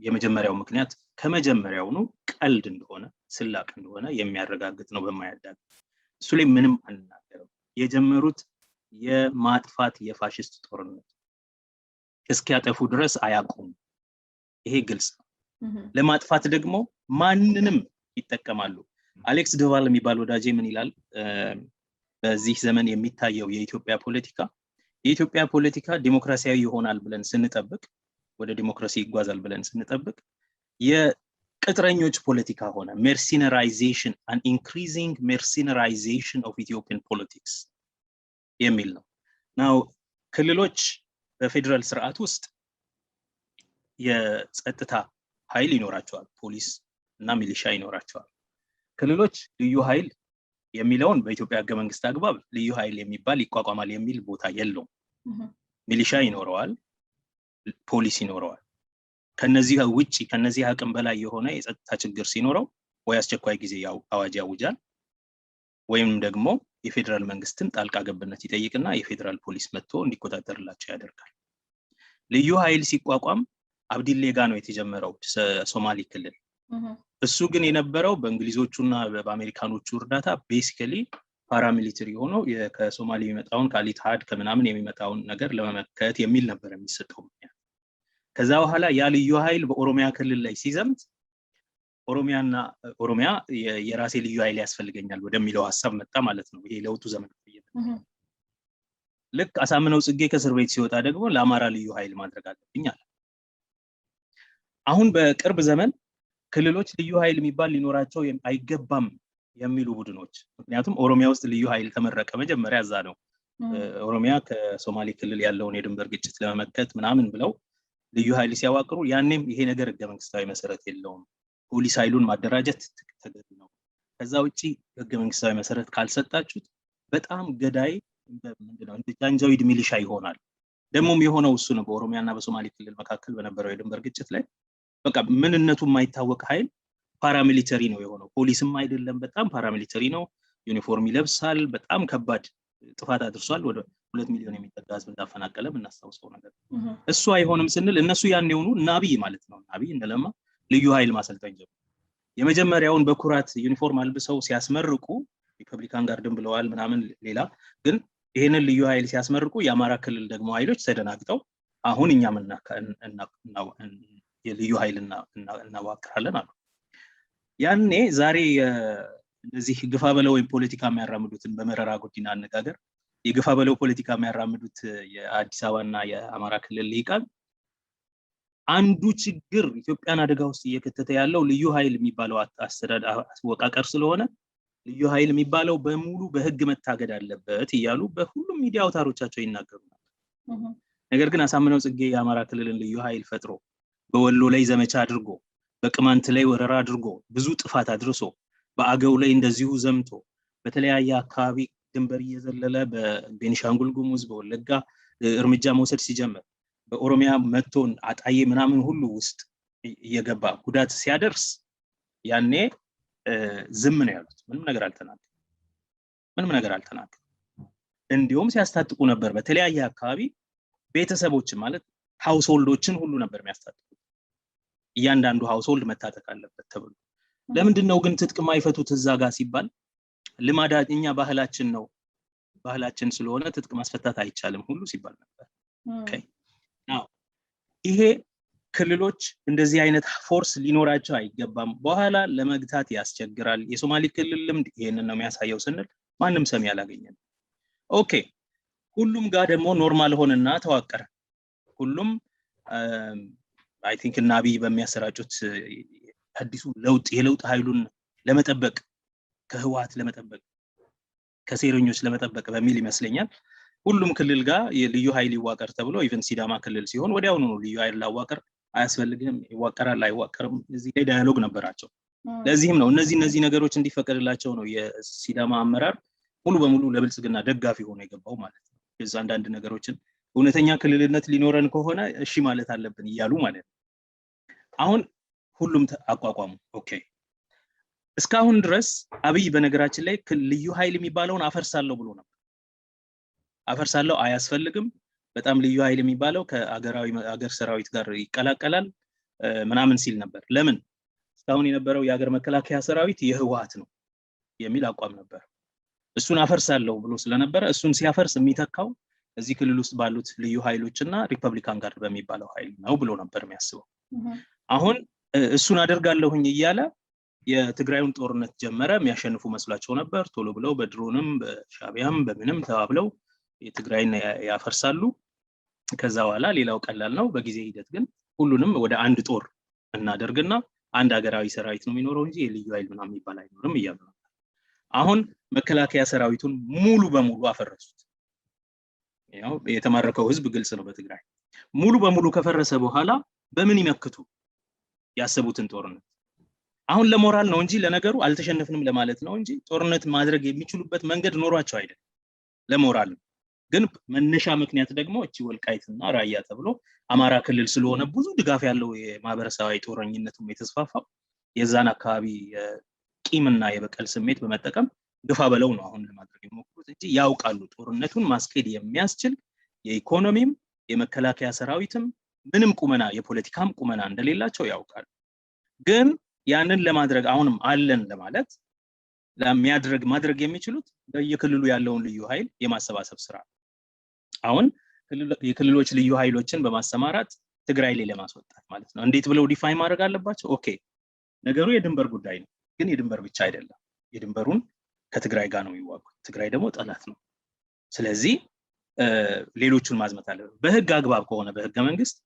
የመጀመሪያው ምክንያት ከመጀመሪያው ነው ቀልድ እንደሆነ ስላቅ እንደሆነ የሚያረጋግጥ ነው በማያዳግ። እሱ ላይ ምንም አንናገርም። የጀመሩት የማጥፋት የፋሽስት ጦርነት እስኪያጠፉ ድረስ አያቆሙ። ይሄ ግልጽ ነው። ለማጥፋት ደግሞ ማንንም ይጠቀማሉ። አሌክስ ደቫል የሚባል ወዳጄ ምን ይላል? በዚህ ዘመን የሚታየው የኢትዮጵያ ፖለቲካ ዲሞክራሲያዊ ይሆናል ብለን ስንጠብቅ ወደ ዲሞክራሲ ይጓዛል ብለን ስንጠብቅ የቅጥረኞች ፖለቲካ ሆነ። mercenarization, an increasing mercenarization of Ethiopian politics የሚል ነው። ናው ክልሎች በፌደራል ስርዓት ውስጥ የጸጥታ ኃይል ይኖራቸዋል፣ ፖሊስ እና ሚሊሻ ይኖራቸዋል። ክልሎች ልዩ ኃይል የሚለውን በኢትዮጵያ ህገ መንግስት አግባብ ልዩ ኃይል የሚባል ይቋቋማል የሚል ቦታ የለውም። ሚሊሻ ይኖረዋል፣ ፖሊስ ይኖረዋል። ከነዚህ አቅም በላይ የሆነ የጸጥታ ችግር ሲኖረው ወይ አስቸኳይ ጊዜ አዋጅ ያውጃል ወይም ደግሞ የፌደራል መንግስትን ጣልቃ ገብነት ይጠይቅና የፌደራል ፖሊስ መጥቶ እንዲቆጣጠርላቸው ያደርጋል። ልዩ ኃይል ሲቋቋም አብዲሌ ጋ ነው የተጀመረው ሶማሌ ክልል። እሱ ግን የነበረው በእንግሊዞቹና በአሜሪካኖቹ እርዳታ ቤሲካሊ ፓራሚሊተሪ ሆኖ ከሶማሌ የሚመጣውን ከአሊታድ ከምናምን የሚመጣውን ነገር ለመመከት የሚል ነበር የሚሰጠው ምክንያት። ከዛ በኋላ ያ ልዩ ኃይል በኦሮሚያ ክልል ላይ ሲዘምት ኦሮሚያ የራሴ ልዩ ኃይል ያስፈልገኛል ወደሚለው ሐሳብ መጣ ማለት ነው። ይሄ ለውጡ ዘመን ልክ አሳምነው ጽጌ ከእስር ቤት ሲወጣ ደግሞ ለአማራ ልዩ ኃይል ማድረግ አለብኝ አለ። አሁን በቅርብ ዘመን ክልሎች ልዩ ኃይል የሚባል ሊኖራቸው አይገባም የሚሉ ቡድኖች፣ ምክንያቱም ኦሮሚያ ውስጥ ልዩ ኃይል ተመረቀ መጀመሪያ እዛ ነው። ኦሮሚያ ከሶማሌ ክልል ያለውን የድንበር ግጭት ለመመከት ምናምን ብለው ልዩ ኃይል ሲያዋቅሩ ያኔም ይሄ ነገር ህገ መንግስታዊ መሰረት የለውም፣ ፖሊስ ኃይሉን ማደራጀት ተገቢ ነው፣ ከዛ ውጪ ህገ መንግስታዊ መሰረት ካልሰጣችሁት በጣም ገዳይ ምንድነው እንደ ጃንጃዊድ ሚሊሻ ይሆናል። ደግሞም የሆነው እሱ ነው። በኦሮሚያና በሶማሌ ክልል መካከል በነበረው የድንበር ግጭት ላይ በቃ ምንነቱ የማይታወቅ ኃይል ፓራሚሊተሪ ነው የሆነው። ፖሊስም አይደለም፣ በጣም ፓራሚሊተሪ ነው። ዩኒፎርም ይለብሳል። በጣም ከባድ ጥፋት አድርሷል። ወደ 2 ሚሊዮን የሚጠጋ ህዝብ እንዳፈናቀለም እናስታውሰው ነገር። እሱ አይሆንም ስንል እነሱ ያን የሆኑ ናብይ ማለት ነው። ናብይ እንደለማ ልዩ ኃይል ማሰልጠን ጀመሩ። የመጀመሪያውን በኩራት ዩኒፎርም አልብሰው ሲያስመርቁ ሪፐብሊካን ጋርድን ብለዋል ምናምን። ሌላ ግን ይሄንን ልዩ ኃይል ሲያስመርቁ የአማራ ክልል ደግሞ ኃይሎች ተደናግጠው አሁን እኛም የልዩ ኃይል እናዋቅራለን አሉ። ያኔ ዛሬ እንደዚህ ግፋ በለው ወይም ፖለቲካ የሚያራምዱትን በመረራ ጉዲና አነጋገር የግፋ በለው ፖለቲካ የሚያራምዱት የአዲስ አበባና የአማራ ክልል ልሂቃን አንዱ ችግር ኢትዮጵያን አደጋ ውስጥ እየከተተ ያለው ልዩ ኃይል የሚባለው አወቃቀር ስለሆነ ልዩ ኃይል የሚባለው በሙሉ በህግ መታገድ አለበት እያሉ በሁሉም ሚዲያ አውታሮቻቸው ይናገሩ ነበር። ነገር ግን አሳምነው ጽጌ የአማራ ክልልን ልዩ ኃይል ፈጥሮ በወሎ ላይ ዘመቻ አድርጎ በቅማንት ላይ ወረራ አድርጎ ብዙ ጥፋት አድርሶ በአገው ላይ እንደዚሁ ዘምቶ በተለያየ አካባቢ ድንበር እየዘለለ በቤኒሻንጉል ጉሙዝ በወለጋ እርምጃ መውሰድ ሲጀምር በኦሮሚያ መቶን አጣዬ ምናምን ሁሉ ውስጥ እየገባ ጉዳት ሲያደርስ ያኔ ዝም ነው ያሉት። ምንም ነገር አልተናገሩ። እንዲሁም ሲያስታጥቁ ነበር። በተለያየ አካባቢ ቤተሰቦች ማለት ሃውስሆልዶችን ሁሉ ነበር የሚያስታጥቁት። እያንዳንዱ ሃውስሆልድ መታጠቅ አለበት ተብሎ ለምንድን ነው ግን ትጥቅ ማይፈቱት እዛ ጋር ሲባል ልማዳኛ ባህላችን ነው፣ ባህላችን ስለሆነ ትጥቅ ማስፈታት አይቻልም ሁሉ ሲባል ነበር። ኦኬ ናው ይሄ ክልሎች እንደዚህ አይነት ፎርስ ሊኖራቸው አይገባም፣ በኋላ ለመግታት ያስቸግራል። የሶማሌ ክልል ልምድ ይሄንን ነው የሚያሳየው ስንል ማንም ሰሚ ያላገኘን። ኦኬ ሁሉም ጋር ደግሞ ኖርማል ሆነና ተዋቀረ። ሁሉም አይ ቲንክ ናቢ በሚያሰራጩት አዲሱ የለውጥ ኃይሉን ለመጠበቅ ከህወሓት ለመጠበቅ ከሴረኞች ለመጠበቅ በሚል ይመስለኛል ሁሉም ክልል ጋር የልዩ ኃይል ይዋቀር ተብሎ ኢቨን ሲዳማ ክልል ሲሆን ወዲያውኑ ነው ልዩ ኃይል ላዋቀር አያስፈልግም ይዋቀራል አይዋቀርም እዚህ ላይ ዳያሎግ ነበራቸው። ለዚህም ነው እነዚህ ነገሮች እንዲፈቀድላቸው ነው የሲዳማ አመራር ሙሉ በሙሉ ለብልጽግና ደጋፊ ሆኖ የገባው ማለት ነው። እዛ አንዳንድ ነገሮችን እውነተኛ ክልልነት ሊኖረን ከሆነ እሺ ማለት አለብን እያሉ ማለት ነው። አሁን ሁሉም አቋቋሙ። ኦኬ እስካሁን ድረስ አብይ በነገራችን ላይ ልዩ ኃይል የሚባለውን አፈርሳለሁ ብሎ ነበር። አፈርሳለሁ አያስፈልግም፣ በጣም ልዩ ኃይል የሚባለው ከአገር ሰራዊት ጋር ይቀላቀላል ምናምን ሲል ነበር። ለምን እስካሁን የነበረው የሀገር መከላከያ ሰራዊት የህወሓት ነው የሚል አቋም ነበር። እሱን አፈርሳለሁ ብሎ ስለነበረ እሱን ሲያፈርስ የሚተካው እዚህ ክልል ውስጥ ባሉት ልዩ ኃይሎችና ሪፐብሊካን ጋርድ በሚባለው ኃይል ነው ብሎ ነበር የሚያስበው። አሁን እሱን አደርጋለሁኝ እያለ የትግራዩን ጦርነት ጀመረ። የሚያሸንፉ መስሏቸው ነበር። ቶሎ ብለው በድሮንም በሻቢያም በምንም ተባብለው የትግራይን ያፈርሳሉ። ከዛ በኋላ ሌላው ቀላል ነው። በጊዜ ሂደት ግን ሁሉንም ወደ አንድ ጦር እናደርግና አንድ ሀገራዊ ሰራዊት ነው የሚኖረው እንጂ የልዩ ኃይል ምናምን የሚባል አይኖርም እያሉ ነበር። አሁን መከላከያ ሰራዊቱን ሙሉ በሙሉ አፈረሱት። ያው የተማረከው ህዝብ ግልጽ ነው። በትግራይ ሙሉ በሙሉ ከፈረሰ በኋላ በምን ይመክቱ ያሰቡትን ጦርነት? አሁን ለሞራል ነው እንጂ ለነገሩ አልተሸነፍንም ለማለት ነው እንጂ ጦርነት ማድረግ የሚችሉበት መንገድ ኖሯቸው አይደለም፣ ለሞራል ነው። ግን መነሻ ምክንያት ደግሞ እቺ ወልቃይትና ራያ ተብሎ አማራ ክልል ስለሆነ ብዙ ድጋፍ ያለው የማህበረሰባዊ ጦረኝነቱም የተስፋፋው የዛን አካባቢ ቂምና የበቀል ስሜት በመጠቀም ግፋ በለው ነው አሁን ለማድረግ የሚሞክሩት እንጂ ያውቃሉ ጦርነቱን ማስኬድ የሚያስችል የኢኮኖሚም የመከላከያ ሰራዊትም ምንም ቁመና የፖለቲካም ቁመና እንደሌላቸው ያውቃሉ። ግን ያንን ለማድረግ አሁንም አለን ለማለት ማድረግ የሚችሉት በየክልሉ ያለውን ልዩ ኃይል የማሰባሰብ ስራ። አሁን የክልሎች ልዩ ኃይሎችን በማሰማራት ትግራይ ላይ ለማስወጣት ማለት ነው። እንዴት ብለው ዲፋይን ማድረግ አለባቸው? ኦኬ ነገሩ የድንበር ጉዳይ ነው፣ ግን የድንበር ብቻ አይደለም። የድንበሩን ከትግራይ ጋር ነው የሚዋጉት። ትግራይ ደግሞ ጠላት ነው። ስለዚህ ሌሎቹን ማዝመት አለበት በህግ አግባብ ከሆነ በህገ መንግስት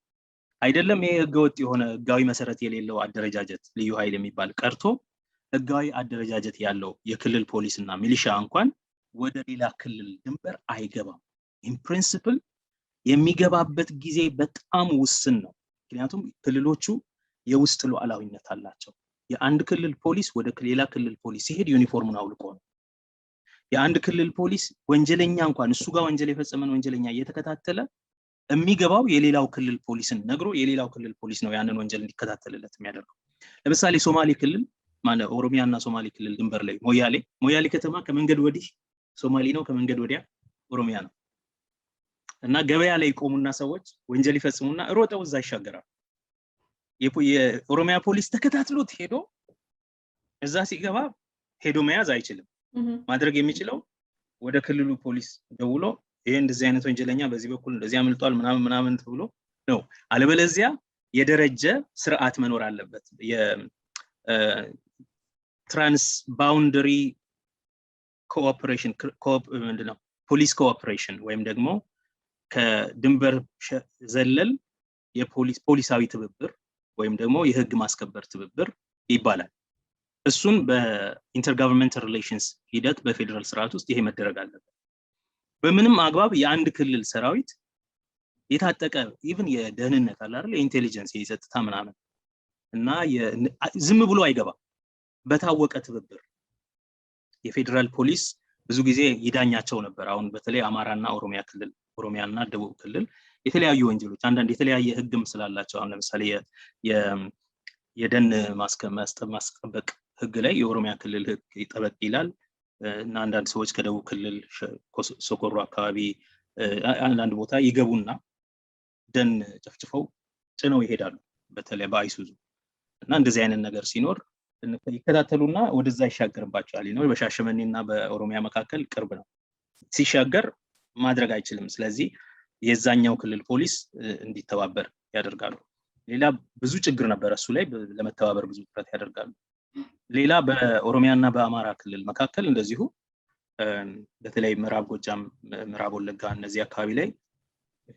አይደለም። ይሄ ህገወጥ የሆነ ህጋዊ መሰረት የሌለው አደረጃጀት ልዩ ኃይል የሚባል ቀርቶ ህጋዊ አደረጃጀት ያለው የክልል ፖሊስና ሚሊሻ እንኳን ወደ ሌላ ክልል ድንበር አይገባም። ኢን ፕሪንሲፕል የሚገባበት ጊዜ በጣም ውስን ነው። ምክንያቱም ክልሎቹ የውስጥ ሉዓላዊነት አላቸው። የአንድ ክልል ፖሊስ ወደ ሌላ ክልል ፖሊስ ሲሄድ ዩኒፎርሙን አውልቆ ነው። የአንድ ክልል ፖሊስ ወንጀለኛ እንኳን እሱ ጋር ወንጀል የፈጸመን ወንጀለኛ እየተከታተለ የሚገባው የሌላው ክልል ፖሊስን ነግሮ የሌላው ክልል ፖሊስ ነው ያንን ወንጀል እንዲከታተልለት የሚያደርገው። ለምሳሌ ሶማሌ ክልል ማለት ኦሮሚያና ሶማሌ ክልል ድንበር ላይ ሞያሌ ከተማ ከመንገድ ወዲህ ሶማሌ ነው፣ ከመንገድ ወዲያ ኦሮሚያ ነው። እና ገበያ ላይ ቆሙና ሰዎች ወንጀል ይፈጽሙና ሮጠው እዛ ይሻገራሉ። የኦሮሚያ ፖሊስ ተከታትሎት ሄዶ እዛ ሲገባ ሄዶ መያዝ አይችልም። ማድረግ የሚችለው ወደ ክልሉ ፖሊስ ደውሎ ይሄ እንደዚህ አይነት ወንጀለኛ በዚህ በኩል እንደዚህ አምልጧል ምናምን ተብሎ ነው። አለበለዚያ የደረጀ ስርዓት መኖር አለበት። የትራንስ ባውንደሪ ኮኦፐሬሽን ምንድነው? ፖሊስ ኮኦፐሬሽን ወይም ደግሞ ከድንበር ዘለል የፖሊሳዊ ትብብር ወይም ደግሞ የህግ ማስከበር ትብብር ይባላል። እሱን በኢንተርጋቨርንመንታል ሪሌሽንስ ሂደት በፌደራል ስርዓት ውስጥ ይሄ መደረግ አለበት። በምንም አግባብ የአንድ ክልል ሰራዊት የታጠቀ ኢቭን የደህንነት አለ አይደል የኢንቴሊጀንስ የጸጥታ ምናምን እና ዝም ብሎ አይገባም። በታወቀ ትብብር የፌደራል ፖሊስ ብዙ ጊዜ ይዳኛቸው ነበር። አሁን በተለይ አማራና ኦሮሚያና ደቡብ ክልል የተለያዩ ወንጀሎች አንዳንድ የተለያየ ህግም ስላላቸው አሁን ለምሳሌ የደን ማስጠበቅ ህግ ላይ የኦሮሚያ ክልል ህግ ይጠበቅ ይላል እና አንዳንድ ሰዎች ከደቡብ ክልል ሶኮሮ አካባቢ አንዳንድ ቦታ ይገቡና ደን ጨፍጭፈው ጭነው ይሄዳሉ በተለይ በአይሱዙ እና እንደዚህ አይነት ነገር ሲኖር ይከታተሉና ወደዛ ይሻገርባቸዋል ነው በሻሸመኔና በኦሮሚያ መካከል ቅርብ ነው ሲሻገር ማድረግ አይችልም ስለዚህ የዛኛው ክልል ፖሊስ እንዲተባበር ያደርጋሉ ሌላ ብዙ ችግር ነበር እሱ ላይ ለመተባበር ብዙ ጥረት ያደርጋሉ ሌላ በኦሮሚያና በአማራ ክልል መካከል እንደዚሁ በተለይ ምዕራብ ጎጃም ምዕራብ ወለጋ እነዚህ አካባቢ ላይ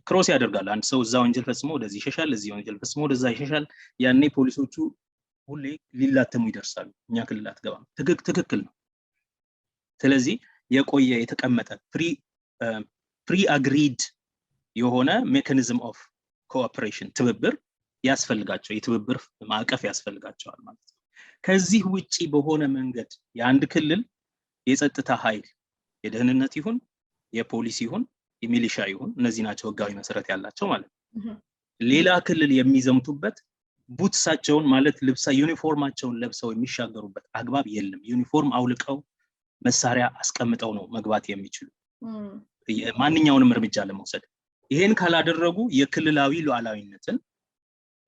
ክሮስ ያደርጋል አንድ ሰው እዛ ወንጀል ፈጽሞ ወደዚህ ይሸሻል እዚህ ወንጀል ፈጽሞ ወደዛ ይሸሻል ያኔ ፖሊሶቹ ሁሌ ሊላተሙ ይደርሳሉ እኛ ክልል አትገባም ትክክል ነው ስለዚህ የቆየ የተቀመጠ ፕሪ አግሪድ የሆነ ሜካኒዝም ኦፍ ኮኦፐሬሽን ትብብር ያስፈልጋቸው የትብብር ማዕቀፍ ያስፈልጋቸዋል ማለት ነው ከዚህ ውጪ በሆነ መንገድ የአንድ ክልል የጸጥታ ኃይል የደህንነት ይሁን የፖሊስ ይሁን የሚሊሻ ይሁን እነዚህ ናቸው ህጋዊ መሰረት ያላቸው ማለት ነው ሌላ ክልል የሚዘምቱበት ቡትሳቸውን ማለት ዩኒፎርማቸውን ለብሰው የሚሻገሩበት አግባብ የለም ዩኒፎርም አውልቀው መሳሪያ አስቀምጠው ነው መግባት የሚችሉ ማንኛውንም እርምጃ ለመውሰድ ይሄን ካላደረጉ የክልላዊ ሉዓላዊነትን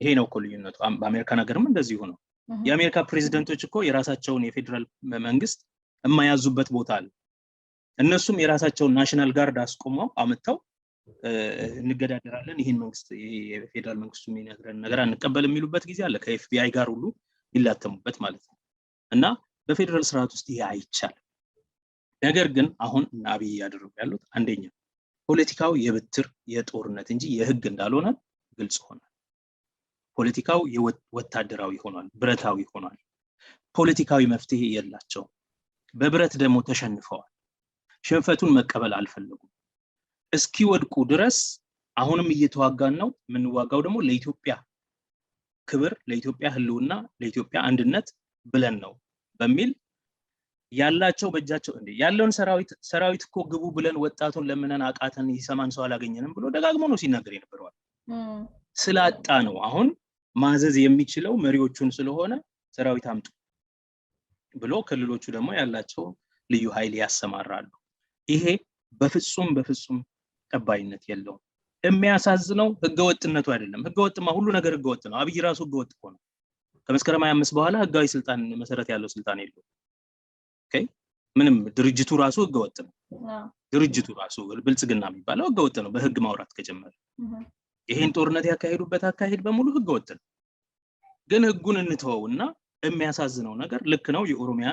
ይሄ ነው ልዩነቱ በአሜሪካ ነገርም እንደዚሁ ነው የአሜሪካ ፕሬዝዳንቶች እኮ የራሳቸውን የፌደራል መንግስት የማያዙበት ቦታ አለ እነሱም የራሳቸውን ናሽናል ጋርድ አስቆመው አመጣው እንገዳደራለን ይሄን መንግስት የፌደራል መንግስቱ የሚነግረን ነገር አንቀበል የሚሉበት ጊዜ አለ ከኤፍቢአይ ጋር ሁሉ ይላተሙበት ማለት ነው እና በፌደራል ስርዓት ውስጥ ይሄ አይቻልም ነገር ግን አሁን አብይ ያደረጉ ያሉት አንደኛ ፖለቲካው የብትር የጦርነት እንጂ የህግ እንዳልሆነ ግልጽ ሆኗል ፖለቲካው ወታደራዊ ሆኗል ብረታዊ ሆኗል ፖለቲካዊ መፍትሄ የላቸው በብረት ደግሞ ተሸንፈዋል ሽንፈቱን መቀበል አልፈለጉም እስኪወድቁ ድረስ አሁንም እየተዋጋን ነው ምንዋጋው ደግሞ ለኢትዮጵያ ክብር ለኢትዮጵያ ህልውና ለኢትዮጵያ አንድነት ብለን ነው በሚል ያላቸው በእጃቸው እንዴ ያለውን ሰራዊት እኮ ግቡ ብለን ወጣቱን ለምነን አቃተን ይሰማን ሰው አላገኘንም ብሎ ደጋግሞ ነው ሲናገር የነበረው ስላጣ ነው አሁን ማዘዝ የሚችለው መሪዎቹን ስለሆነ ሰራዊት አምጡ ብሎ ክልሎቹ ደግሞ ያላቸው ልዩ ኃይል ያሰማራሉ ይሄ በፍጹም ተቀባይነት የለውም የሚያሳዝነው ህገወጥነቱ አይደለም ህገወጥማ ሁሉ ነገር ህገወጥ ነው አብይ ራሱ ህገወጥ ሆነ ከመስከረም 25 በኋላ ህጋዊ ስልጣን መሰረት ያለው ስልጣን የለው ኦኬ ምንም ድርጅቱ ራሱ ህገወጥ ነው ድርጅቱ ራሱ ብልጽግና የሚባለው ህገወጥ ነው በህግ ማውራት ከጀመረ ይሄን ጦርነት ያካሄዱበት አካሄድ በሙሉ ህገወጥ ነው ግን ህጉን እንተውና የሚያሳዝነው ነገር ልክ ነው የኦሮሚያ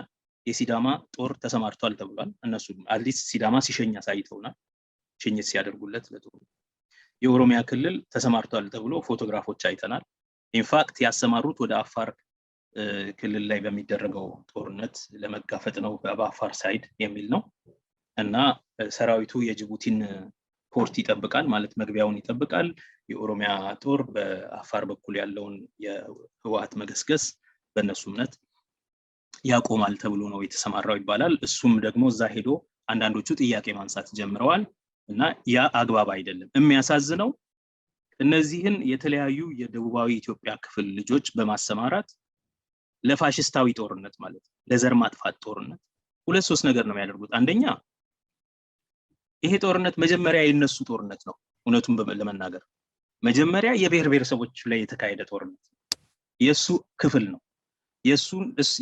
የሲዳማ ጦር ተሰማርቷል ተብሏል እነሱ አዲስ ሲዳማ ሲሸኛ ሳይተውና ሽኝት ሲያደርጉለት ለጦሩ የኦሮሚያ ክልል ተሰማርቷል ተብሎ ፎቶግራፎች አይተናል ኢንፋክት ያሰማሩት ወደ አፋር ክልል ላይ በሚደረገው ጦርነት ለመጋፈጥ ነው በአፋር ሳይድ የሚል ነው እና ሰራዊቱ የጅቡቲን ፖርት ይጠብቃል ማለት መግቢያውን ይጠብቃል የኦሮሚያ ጦር በአፋር በኩል ያለውን የህወሓት መገስገስ በእነሱ እምነት ያቆማል ተብሎ ነው የተሰማራው ይባላል እሱም ደግሞ እዛ ሄዶ አንዳንዶቹ ጥያቄ ማንሳት ጀምረዋል እና ያ አግባብ አይደለም የሚያሳዝነው እነዚህን የተለያዩ የደቡባዊ ኢትዮጵያ ክፍል ልጆች በማሰማራት ለፋሽስታዊ ጦርነት ማለት ለዘር ማጥፋት ጦርነት ሁለት ሶስት ነገር ነው የሚያደርጉት አንደኛ ይሄ ጦርነት መጀመሪያ የነሱ ጦርነት ነው እውነቱን ለመናገር መጀመሪያ የብሔር ብሔረሰቦች ላይ የተካሄደ ጦርነት የሱ ክፍል ነው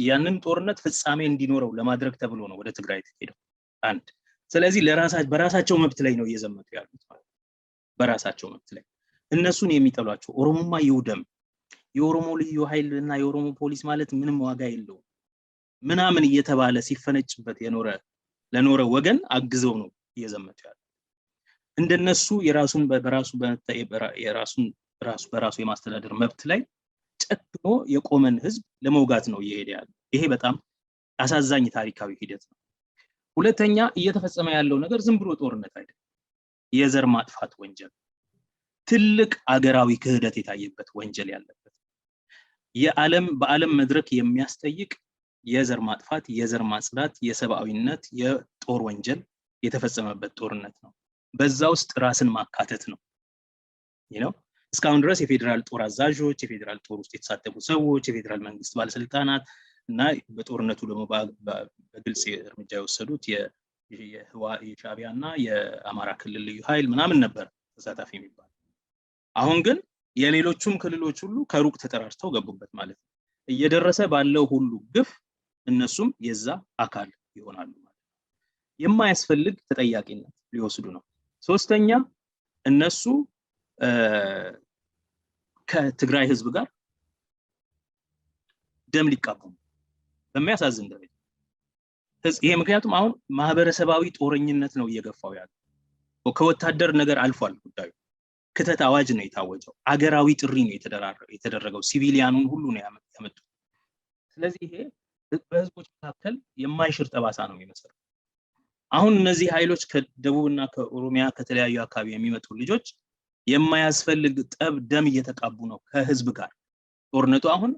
ያንን ጦርነት ፍጻሜ እንዲኖረው ለማድረግ ተብሎ ነው ወደ ትግራይ ተሄደው አንድ ስለዚህ በራሳቸው መብት ላይ ነው እየዘመቱ ያሉት ማለት በራሳቸው መብት ላይ እነሱን የሚጠሏቸው ኦሮሞማ ይውደም የኦሮሞ ልዩ ኃይል እና የኦሮሞ ፖሊስ ማለት ምንም ዋጋ የለው ምናምን እየተባለ ሲፈነጭበት ለኖረ ወገን አግዘው ነው እየዘመቱ ያሉት እንደነሱ በራሱ የማስተዳደር መብት ላይ ጨክኖ የቆመን ህዝብ ለመውጋት ነው እየሄደ ያለው ይሄ በጣም አሳዛኝ ታሪካዊ ሂደት ነው ሁለተኛ እየተፈጸመ ያለው ነገር ዝም ብሎ ጦርነት አይደለም የዘር ማጥፋት ወንጀል ትልቅ አገራዊ ክህደት የታየበት ወንጀል ያለበት በዓለም መድረክ የሚያስጠይቅ የዘር ማጥፋት፣ የዘር ማጽዳት፣ የሰብአዊነት የጦር ወንጀል የተፈጸመበት ጦርነት ነው። በዛ ውስጥ ራስን ማካተት ነው። እስካሁን ድረስ የፌዴራል ጦር አዛዦች፣ የፌዴራል ጦር ውስጥ የተሳተፉ ሰዎች፣ የፌዴራል መንግስት ባለስልጣናት እና በጦርነቱ ደግሞ በግልጽ እርምጃ የወሰዱት የሻዕቢያና የአማራ ክልል ልዩ ኃይል ምናምን ነበር ተሳታፊ የሚባል። አሁን ግን የሌሎቹም ክልሎች ሁሉ ከሩቅ ተጠራርተው ገቡበት ማለት ነው። እየደረሰ ባለው ሁሉ ግፍ እነሱም የዛ አካል ይሆናሉ ማለት ነው። የማያስፈልግ ተጠያቂነት ሊወስዱ ነው። ሶስተኛ እነሱ ከትግራይ ህዝብ ጋር ደም ሊቃቡ በሚያሳዝን ደረጃ ይሄ ምክንያቱም አሁን ማህበረሰባዊ ጦረኝነት ነው እየገፋው ያለው። ከወታደር ነገር አልፏል ጉዳዩ። ክተት አዋጅ ነው የታወጀው። አገራዊ ጥሪ ነው የተደረገው። ሲቪሊያኑን ሁሉ ነው ያመጡት። ስለዚህ ይሄ በህዝቦች መካከል የማይሽር ጠባሳ ነው የሚመስለው። አሁን እነዚህ ኃይሎች ከደቡብና ከኦሮሚያ ከተለያዩ አካባቢ የሚመጡ ልጆች የማያስፈልግ ጠብ ደም እየተቃቡ ነው ከህዝብ ጋር። ጦርነቱ አሁን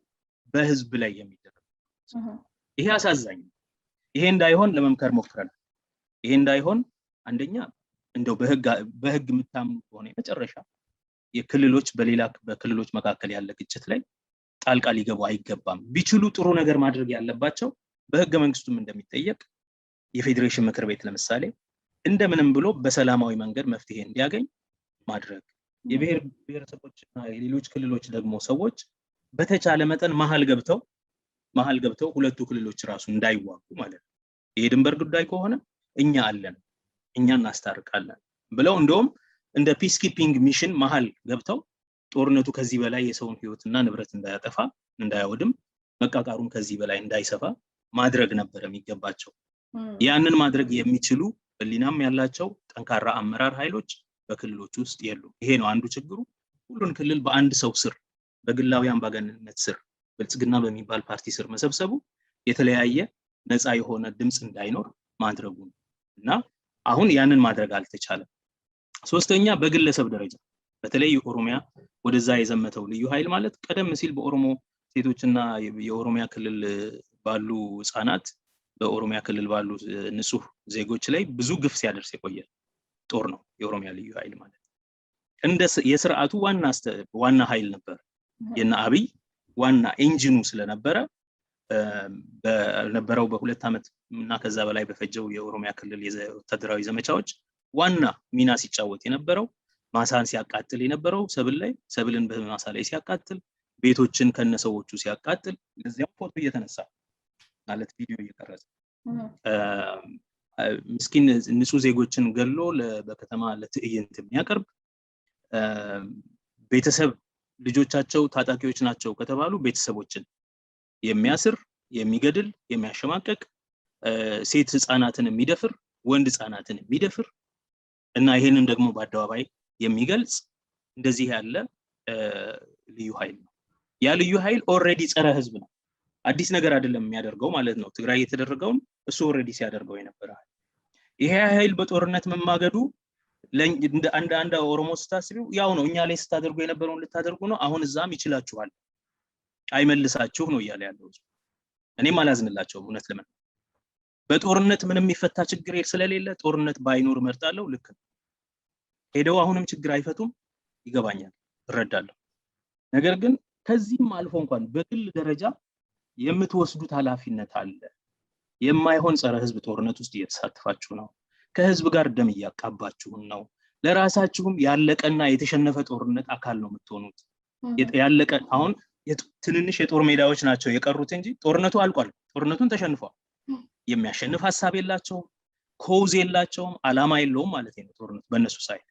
በህዝብ ላይ የሚደረግ ይሄ አሳዛኝ ነው። ይሄ እንዳይሆን ለመምከር ሞክረናል። ይሄ እንዳይሆን አንደኛ እንደው በህግ የምታምኑ ከሆነ መጨረሻ የክልሎች በክልሎች መካከል ያለ ግጭት ላይ ጣልቃ ሊገቡ አይገባም። ቢችሉ ጥሩ ነገር ማድረግ ያለባቸው በህገ መንግስቱም እንደሚጠየቅ የፌዴሬሽን ምክር ቤት ለምሳሌ እንደምንም ብሎ በሰላማዊ መንገድ መፍትሄ እንዲያገኝ ማድረግ፣ የብሔር ብሔረሰቦችና የሌሎች ክልሎች ደግሞ ሰዎች በተቻለ መጠን መሀል ገብተው ሁለቱ ክልሎች ራሱ እንዳይዋጉ ማለት ነው። ይሄ ድንበር ጉዳይ ከሆነ እኛ አለን፣ እኛ እናስታርቃለን ብለው እንደውም እንደ ፒስ ኪፒንግ ሚሽን መሀል ገብተው ጦርነቱ ከዚህ በላይ የሰውን ህይወትና ንብረት እንዳያጠፋ እንዳያወድም፣ መቃቃሩም ከዚህ በላይ እንዳይሰፋ ማድረግ ነበር የሚገባቸው። ያንን ማድረግ የሚችሉ ህሊናም ያላቸው ጠንካራ አመራር ኃይሎች በክልሎች ውስጥ የሉም። ይሄ ነው አንዱ ችግሩ። ሁሉን ክልል በአንድ ሰው ስር በግላዊ አምባገነንነት ስር ብልጽግና በሚባል ፓርቲ ስር መሰብሰቡ የተለያየ ነፃ የሆነ ድምጽ እንዳይኖር ማድረጉ ነው እና አሁን ያንን ማድረግ አልተቻለም። ሶስተኛ በግለሰብ ደረጃ በተለይ የኦሮሚያ ወደዛ የዘመተው ልዩ ኃይል ማለት ቀደም ሲል በኦሮሞ ሴቶችና የኦሮሚያ ክልል ባሉ ህፃናት በኦሮሚያ ክልል ባሉ ንጹህ ዜጎች ላይ ብዙ ግፍ ሲያደርስ የቆየ ጦር ነው የኦሮሚያ ልዩ ኃይል ማለት። እንደ የስርዓቱ ዋና ኃይል ነበር። የና አብይ ዋና ኢንጂኑ ስለነበረ በነበረው በሁለት ዓመት እና ከዛ በላይ በፈጀው የኦሮሚያ ክልል የወታደራዊ ዘመቻዎች ዋና ሚና ሲጫወት የነበረው ማሳን ሲያቃጥል የነበረው ሰብልን በማሳ ላይ ሲያቃጥል፣ ቤቶችን ከነሰዎቹ ሲያቃጥል፣ ለዚያም ፎቶ እየተነሳ ማለት ቪዲዮ እየቀረጸ ምስኪን ንጹህ ዜጎችን ገሎ በከተማ ለትዕይንት የሚያቀርብ ቤተሰብ ልጆቻቸው ታጣቂዎች ናቸው ከተባሉ ቤተሰቦችን የሚያስር፣ የሚገድል፣ የሚያሸማቀቅ፣ ሴት ህፃናትን የሚደፍር፣ ወንድ ህፃናትን የሚደፍር እና ይሄንን ደግሞ በአደባባይ የሚገልጽ እንደዚህ ያለ ልዩ ኃይል ነው። ያ ልዩ ኃይል ኦሬዲ ጸረ ህዝብ ነው። አዲስ ነገር አይደለም የሚያደርገው ማለት ነው። ትግራይ የተደረገውን እሱ ኦሬዲ ሲያደርገው የነበረ ይሄ ኃይል በጦርነት መማገዱ አንድ ኦሮሞ ስታስቢው ያው ነው። እኛ ላይ ስታደርጉ የነበረውን ልታደርጉ ነው። አሁን እዛም ይችላችኋል፣ አይመልሳችሁ ነው እያለ ያለው። እኔም አላዝንላቸውም እውነት ለምን በጦርነት ምንም የሚፈታ ችግር ስለሌለ ጦርነት ባይኖር መርጣለሁ። ልክ ነው። ሄደው አሁንም ችግር አይፈቱም፣ ይገባኛል፣ እረዳለሁ። ነገር ግን ከዚህም አልፎ እንኳን በግል ደረጃ የምትወስዱት ኃላፊነት አለ። የማይሆን ጸረ ህዝብ ጦርነት ውስጥ እየተሳተፋችሁ ነው። ከህዝብ ጋር ደም እያቃባችሁ ነው። ለራሳችሁም ያለቀና የተሸነፈ ጦርነት አካል ነው የምትሆኑት። ያለቀ አሁን ትንንሽ የጦር ሜዳዎች ናቸው የቀሩት እንጂ ጦርነቱ አልቋል። ጦርነቱን ተሸንፏል። የሚያሸንፍ ሐሳብ የላቸውም፣ ኮዝ የላቸውም፣ አላማ የለውም ማለት ነው ጦርነቱ በእነሱ ሳይድ።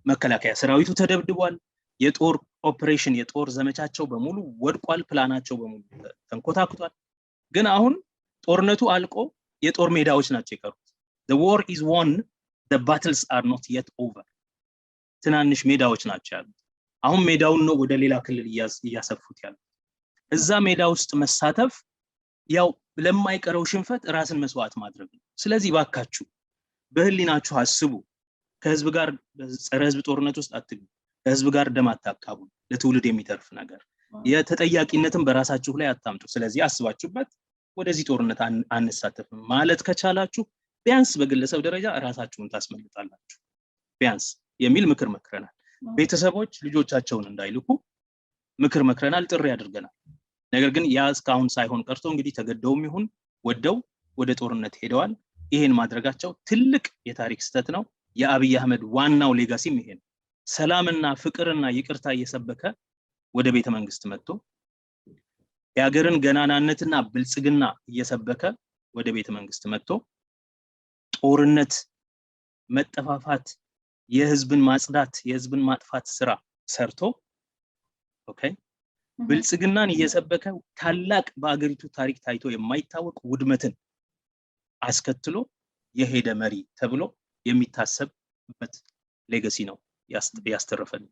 መከላከያ ሰራዊቱ ተደብድቧል። የጦር ኦፕሬሽን የጦር ዘመቻቸው በሙሉ ወድቋል። ፕላናቸው በሙሉ ተንኮታክቷል። ግን አሁን ጦርነቱ አልቆ የጦር ሜዳዎች ናቸው የቀሩት። the war is won, the battles are not yet over። ትናንሽ ሜዳዎች ናቸው ያሉት። አሁን ሜዳውን ነው ወደ ሌላ ክልል እያሰፉት ያሉት። እዛ ሜዳ ውስጥ መሳተፍ ያው ለማይቀረው ሽንፈት ራስን መስዋዕት ማድረግ ነው። ስለዚህ ባካችሁ በህሊናችሁ አስቡ። ከህዝብ ጋር ጸረ ህዝብ ጦርነት ውስጥ አትግቡ። ከህዝብ ጋር ደም አታቃቡ። ለትውልድ የሚተርፍ ነገር የተጠያቂነትን በራሳችሁ ላይ አታምጡ። ስለዚህ አስባችሁበት ወደዚህ ጦርነት አንሳተፍም ማለት ከቻላችሁ ቢያንስ በግለሰብ ደረጃ ራሳችሁን ታስመልጣላችሁ ቢያንስ የሚል ምክር መክረናል። ቤተሰቦች ልጆቻቸውን እንዳይልኩ ምክር መክረናል፣ ጥሪ አድርገናል። ነገር ግን ያ እስካሁን ሳይሆን ቀርቶ እንግዲህ ተገደውም ይሁን ወደው ወደ ጦርነት ሄደዋል። ይሄን ማድረጋቸው ትልቅ የታሪክ ስተት ነው። የአብይ አህመድ ዋናው ሌጋሲም ይሄ ነው። ሰላምና ፍቅርና ይቅርታ እየሰበከ ወደ ቤተ መንግስት መጥቶ የሀገርን ገናናነትና ብልጽግና እየሰበከ ወደ ቤተ መንግስት መጥቶ ጦርነት፣ መጠፋፋት፣ የህዝብን ማጽዳት፣ የህዝብን ማጥፋት ስራ ሰርቶ ኦኬ ብልጽግናን እየሰበከ ታላቅ በአገሪቱ ታሪክ ታይቶ የማይታወቅ ውድመትን አስከትሎ የሄደ መሪ ተብሎ የሚታሰብበት ሌጋሲ ነው ያስተረፈን።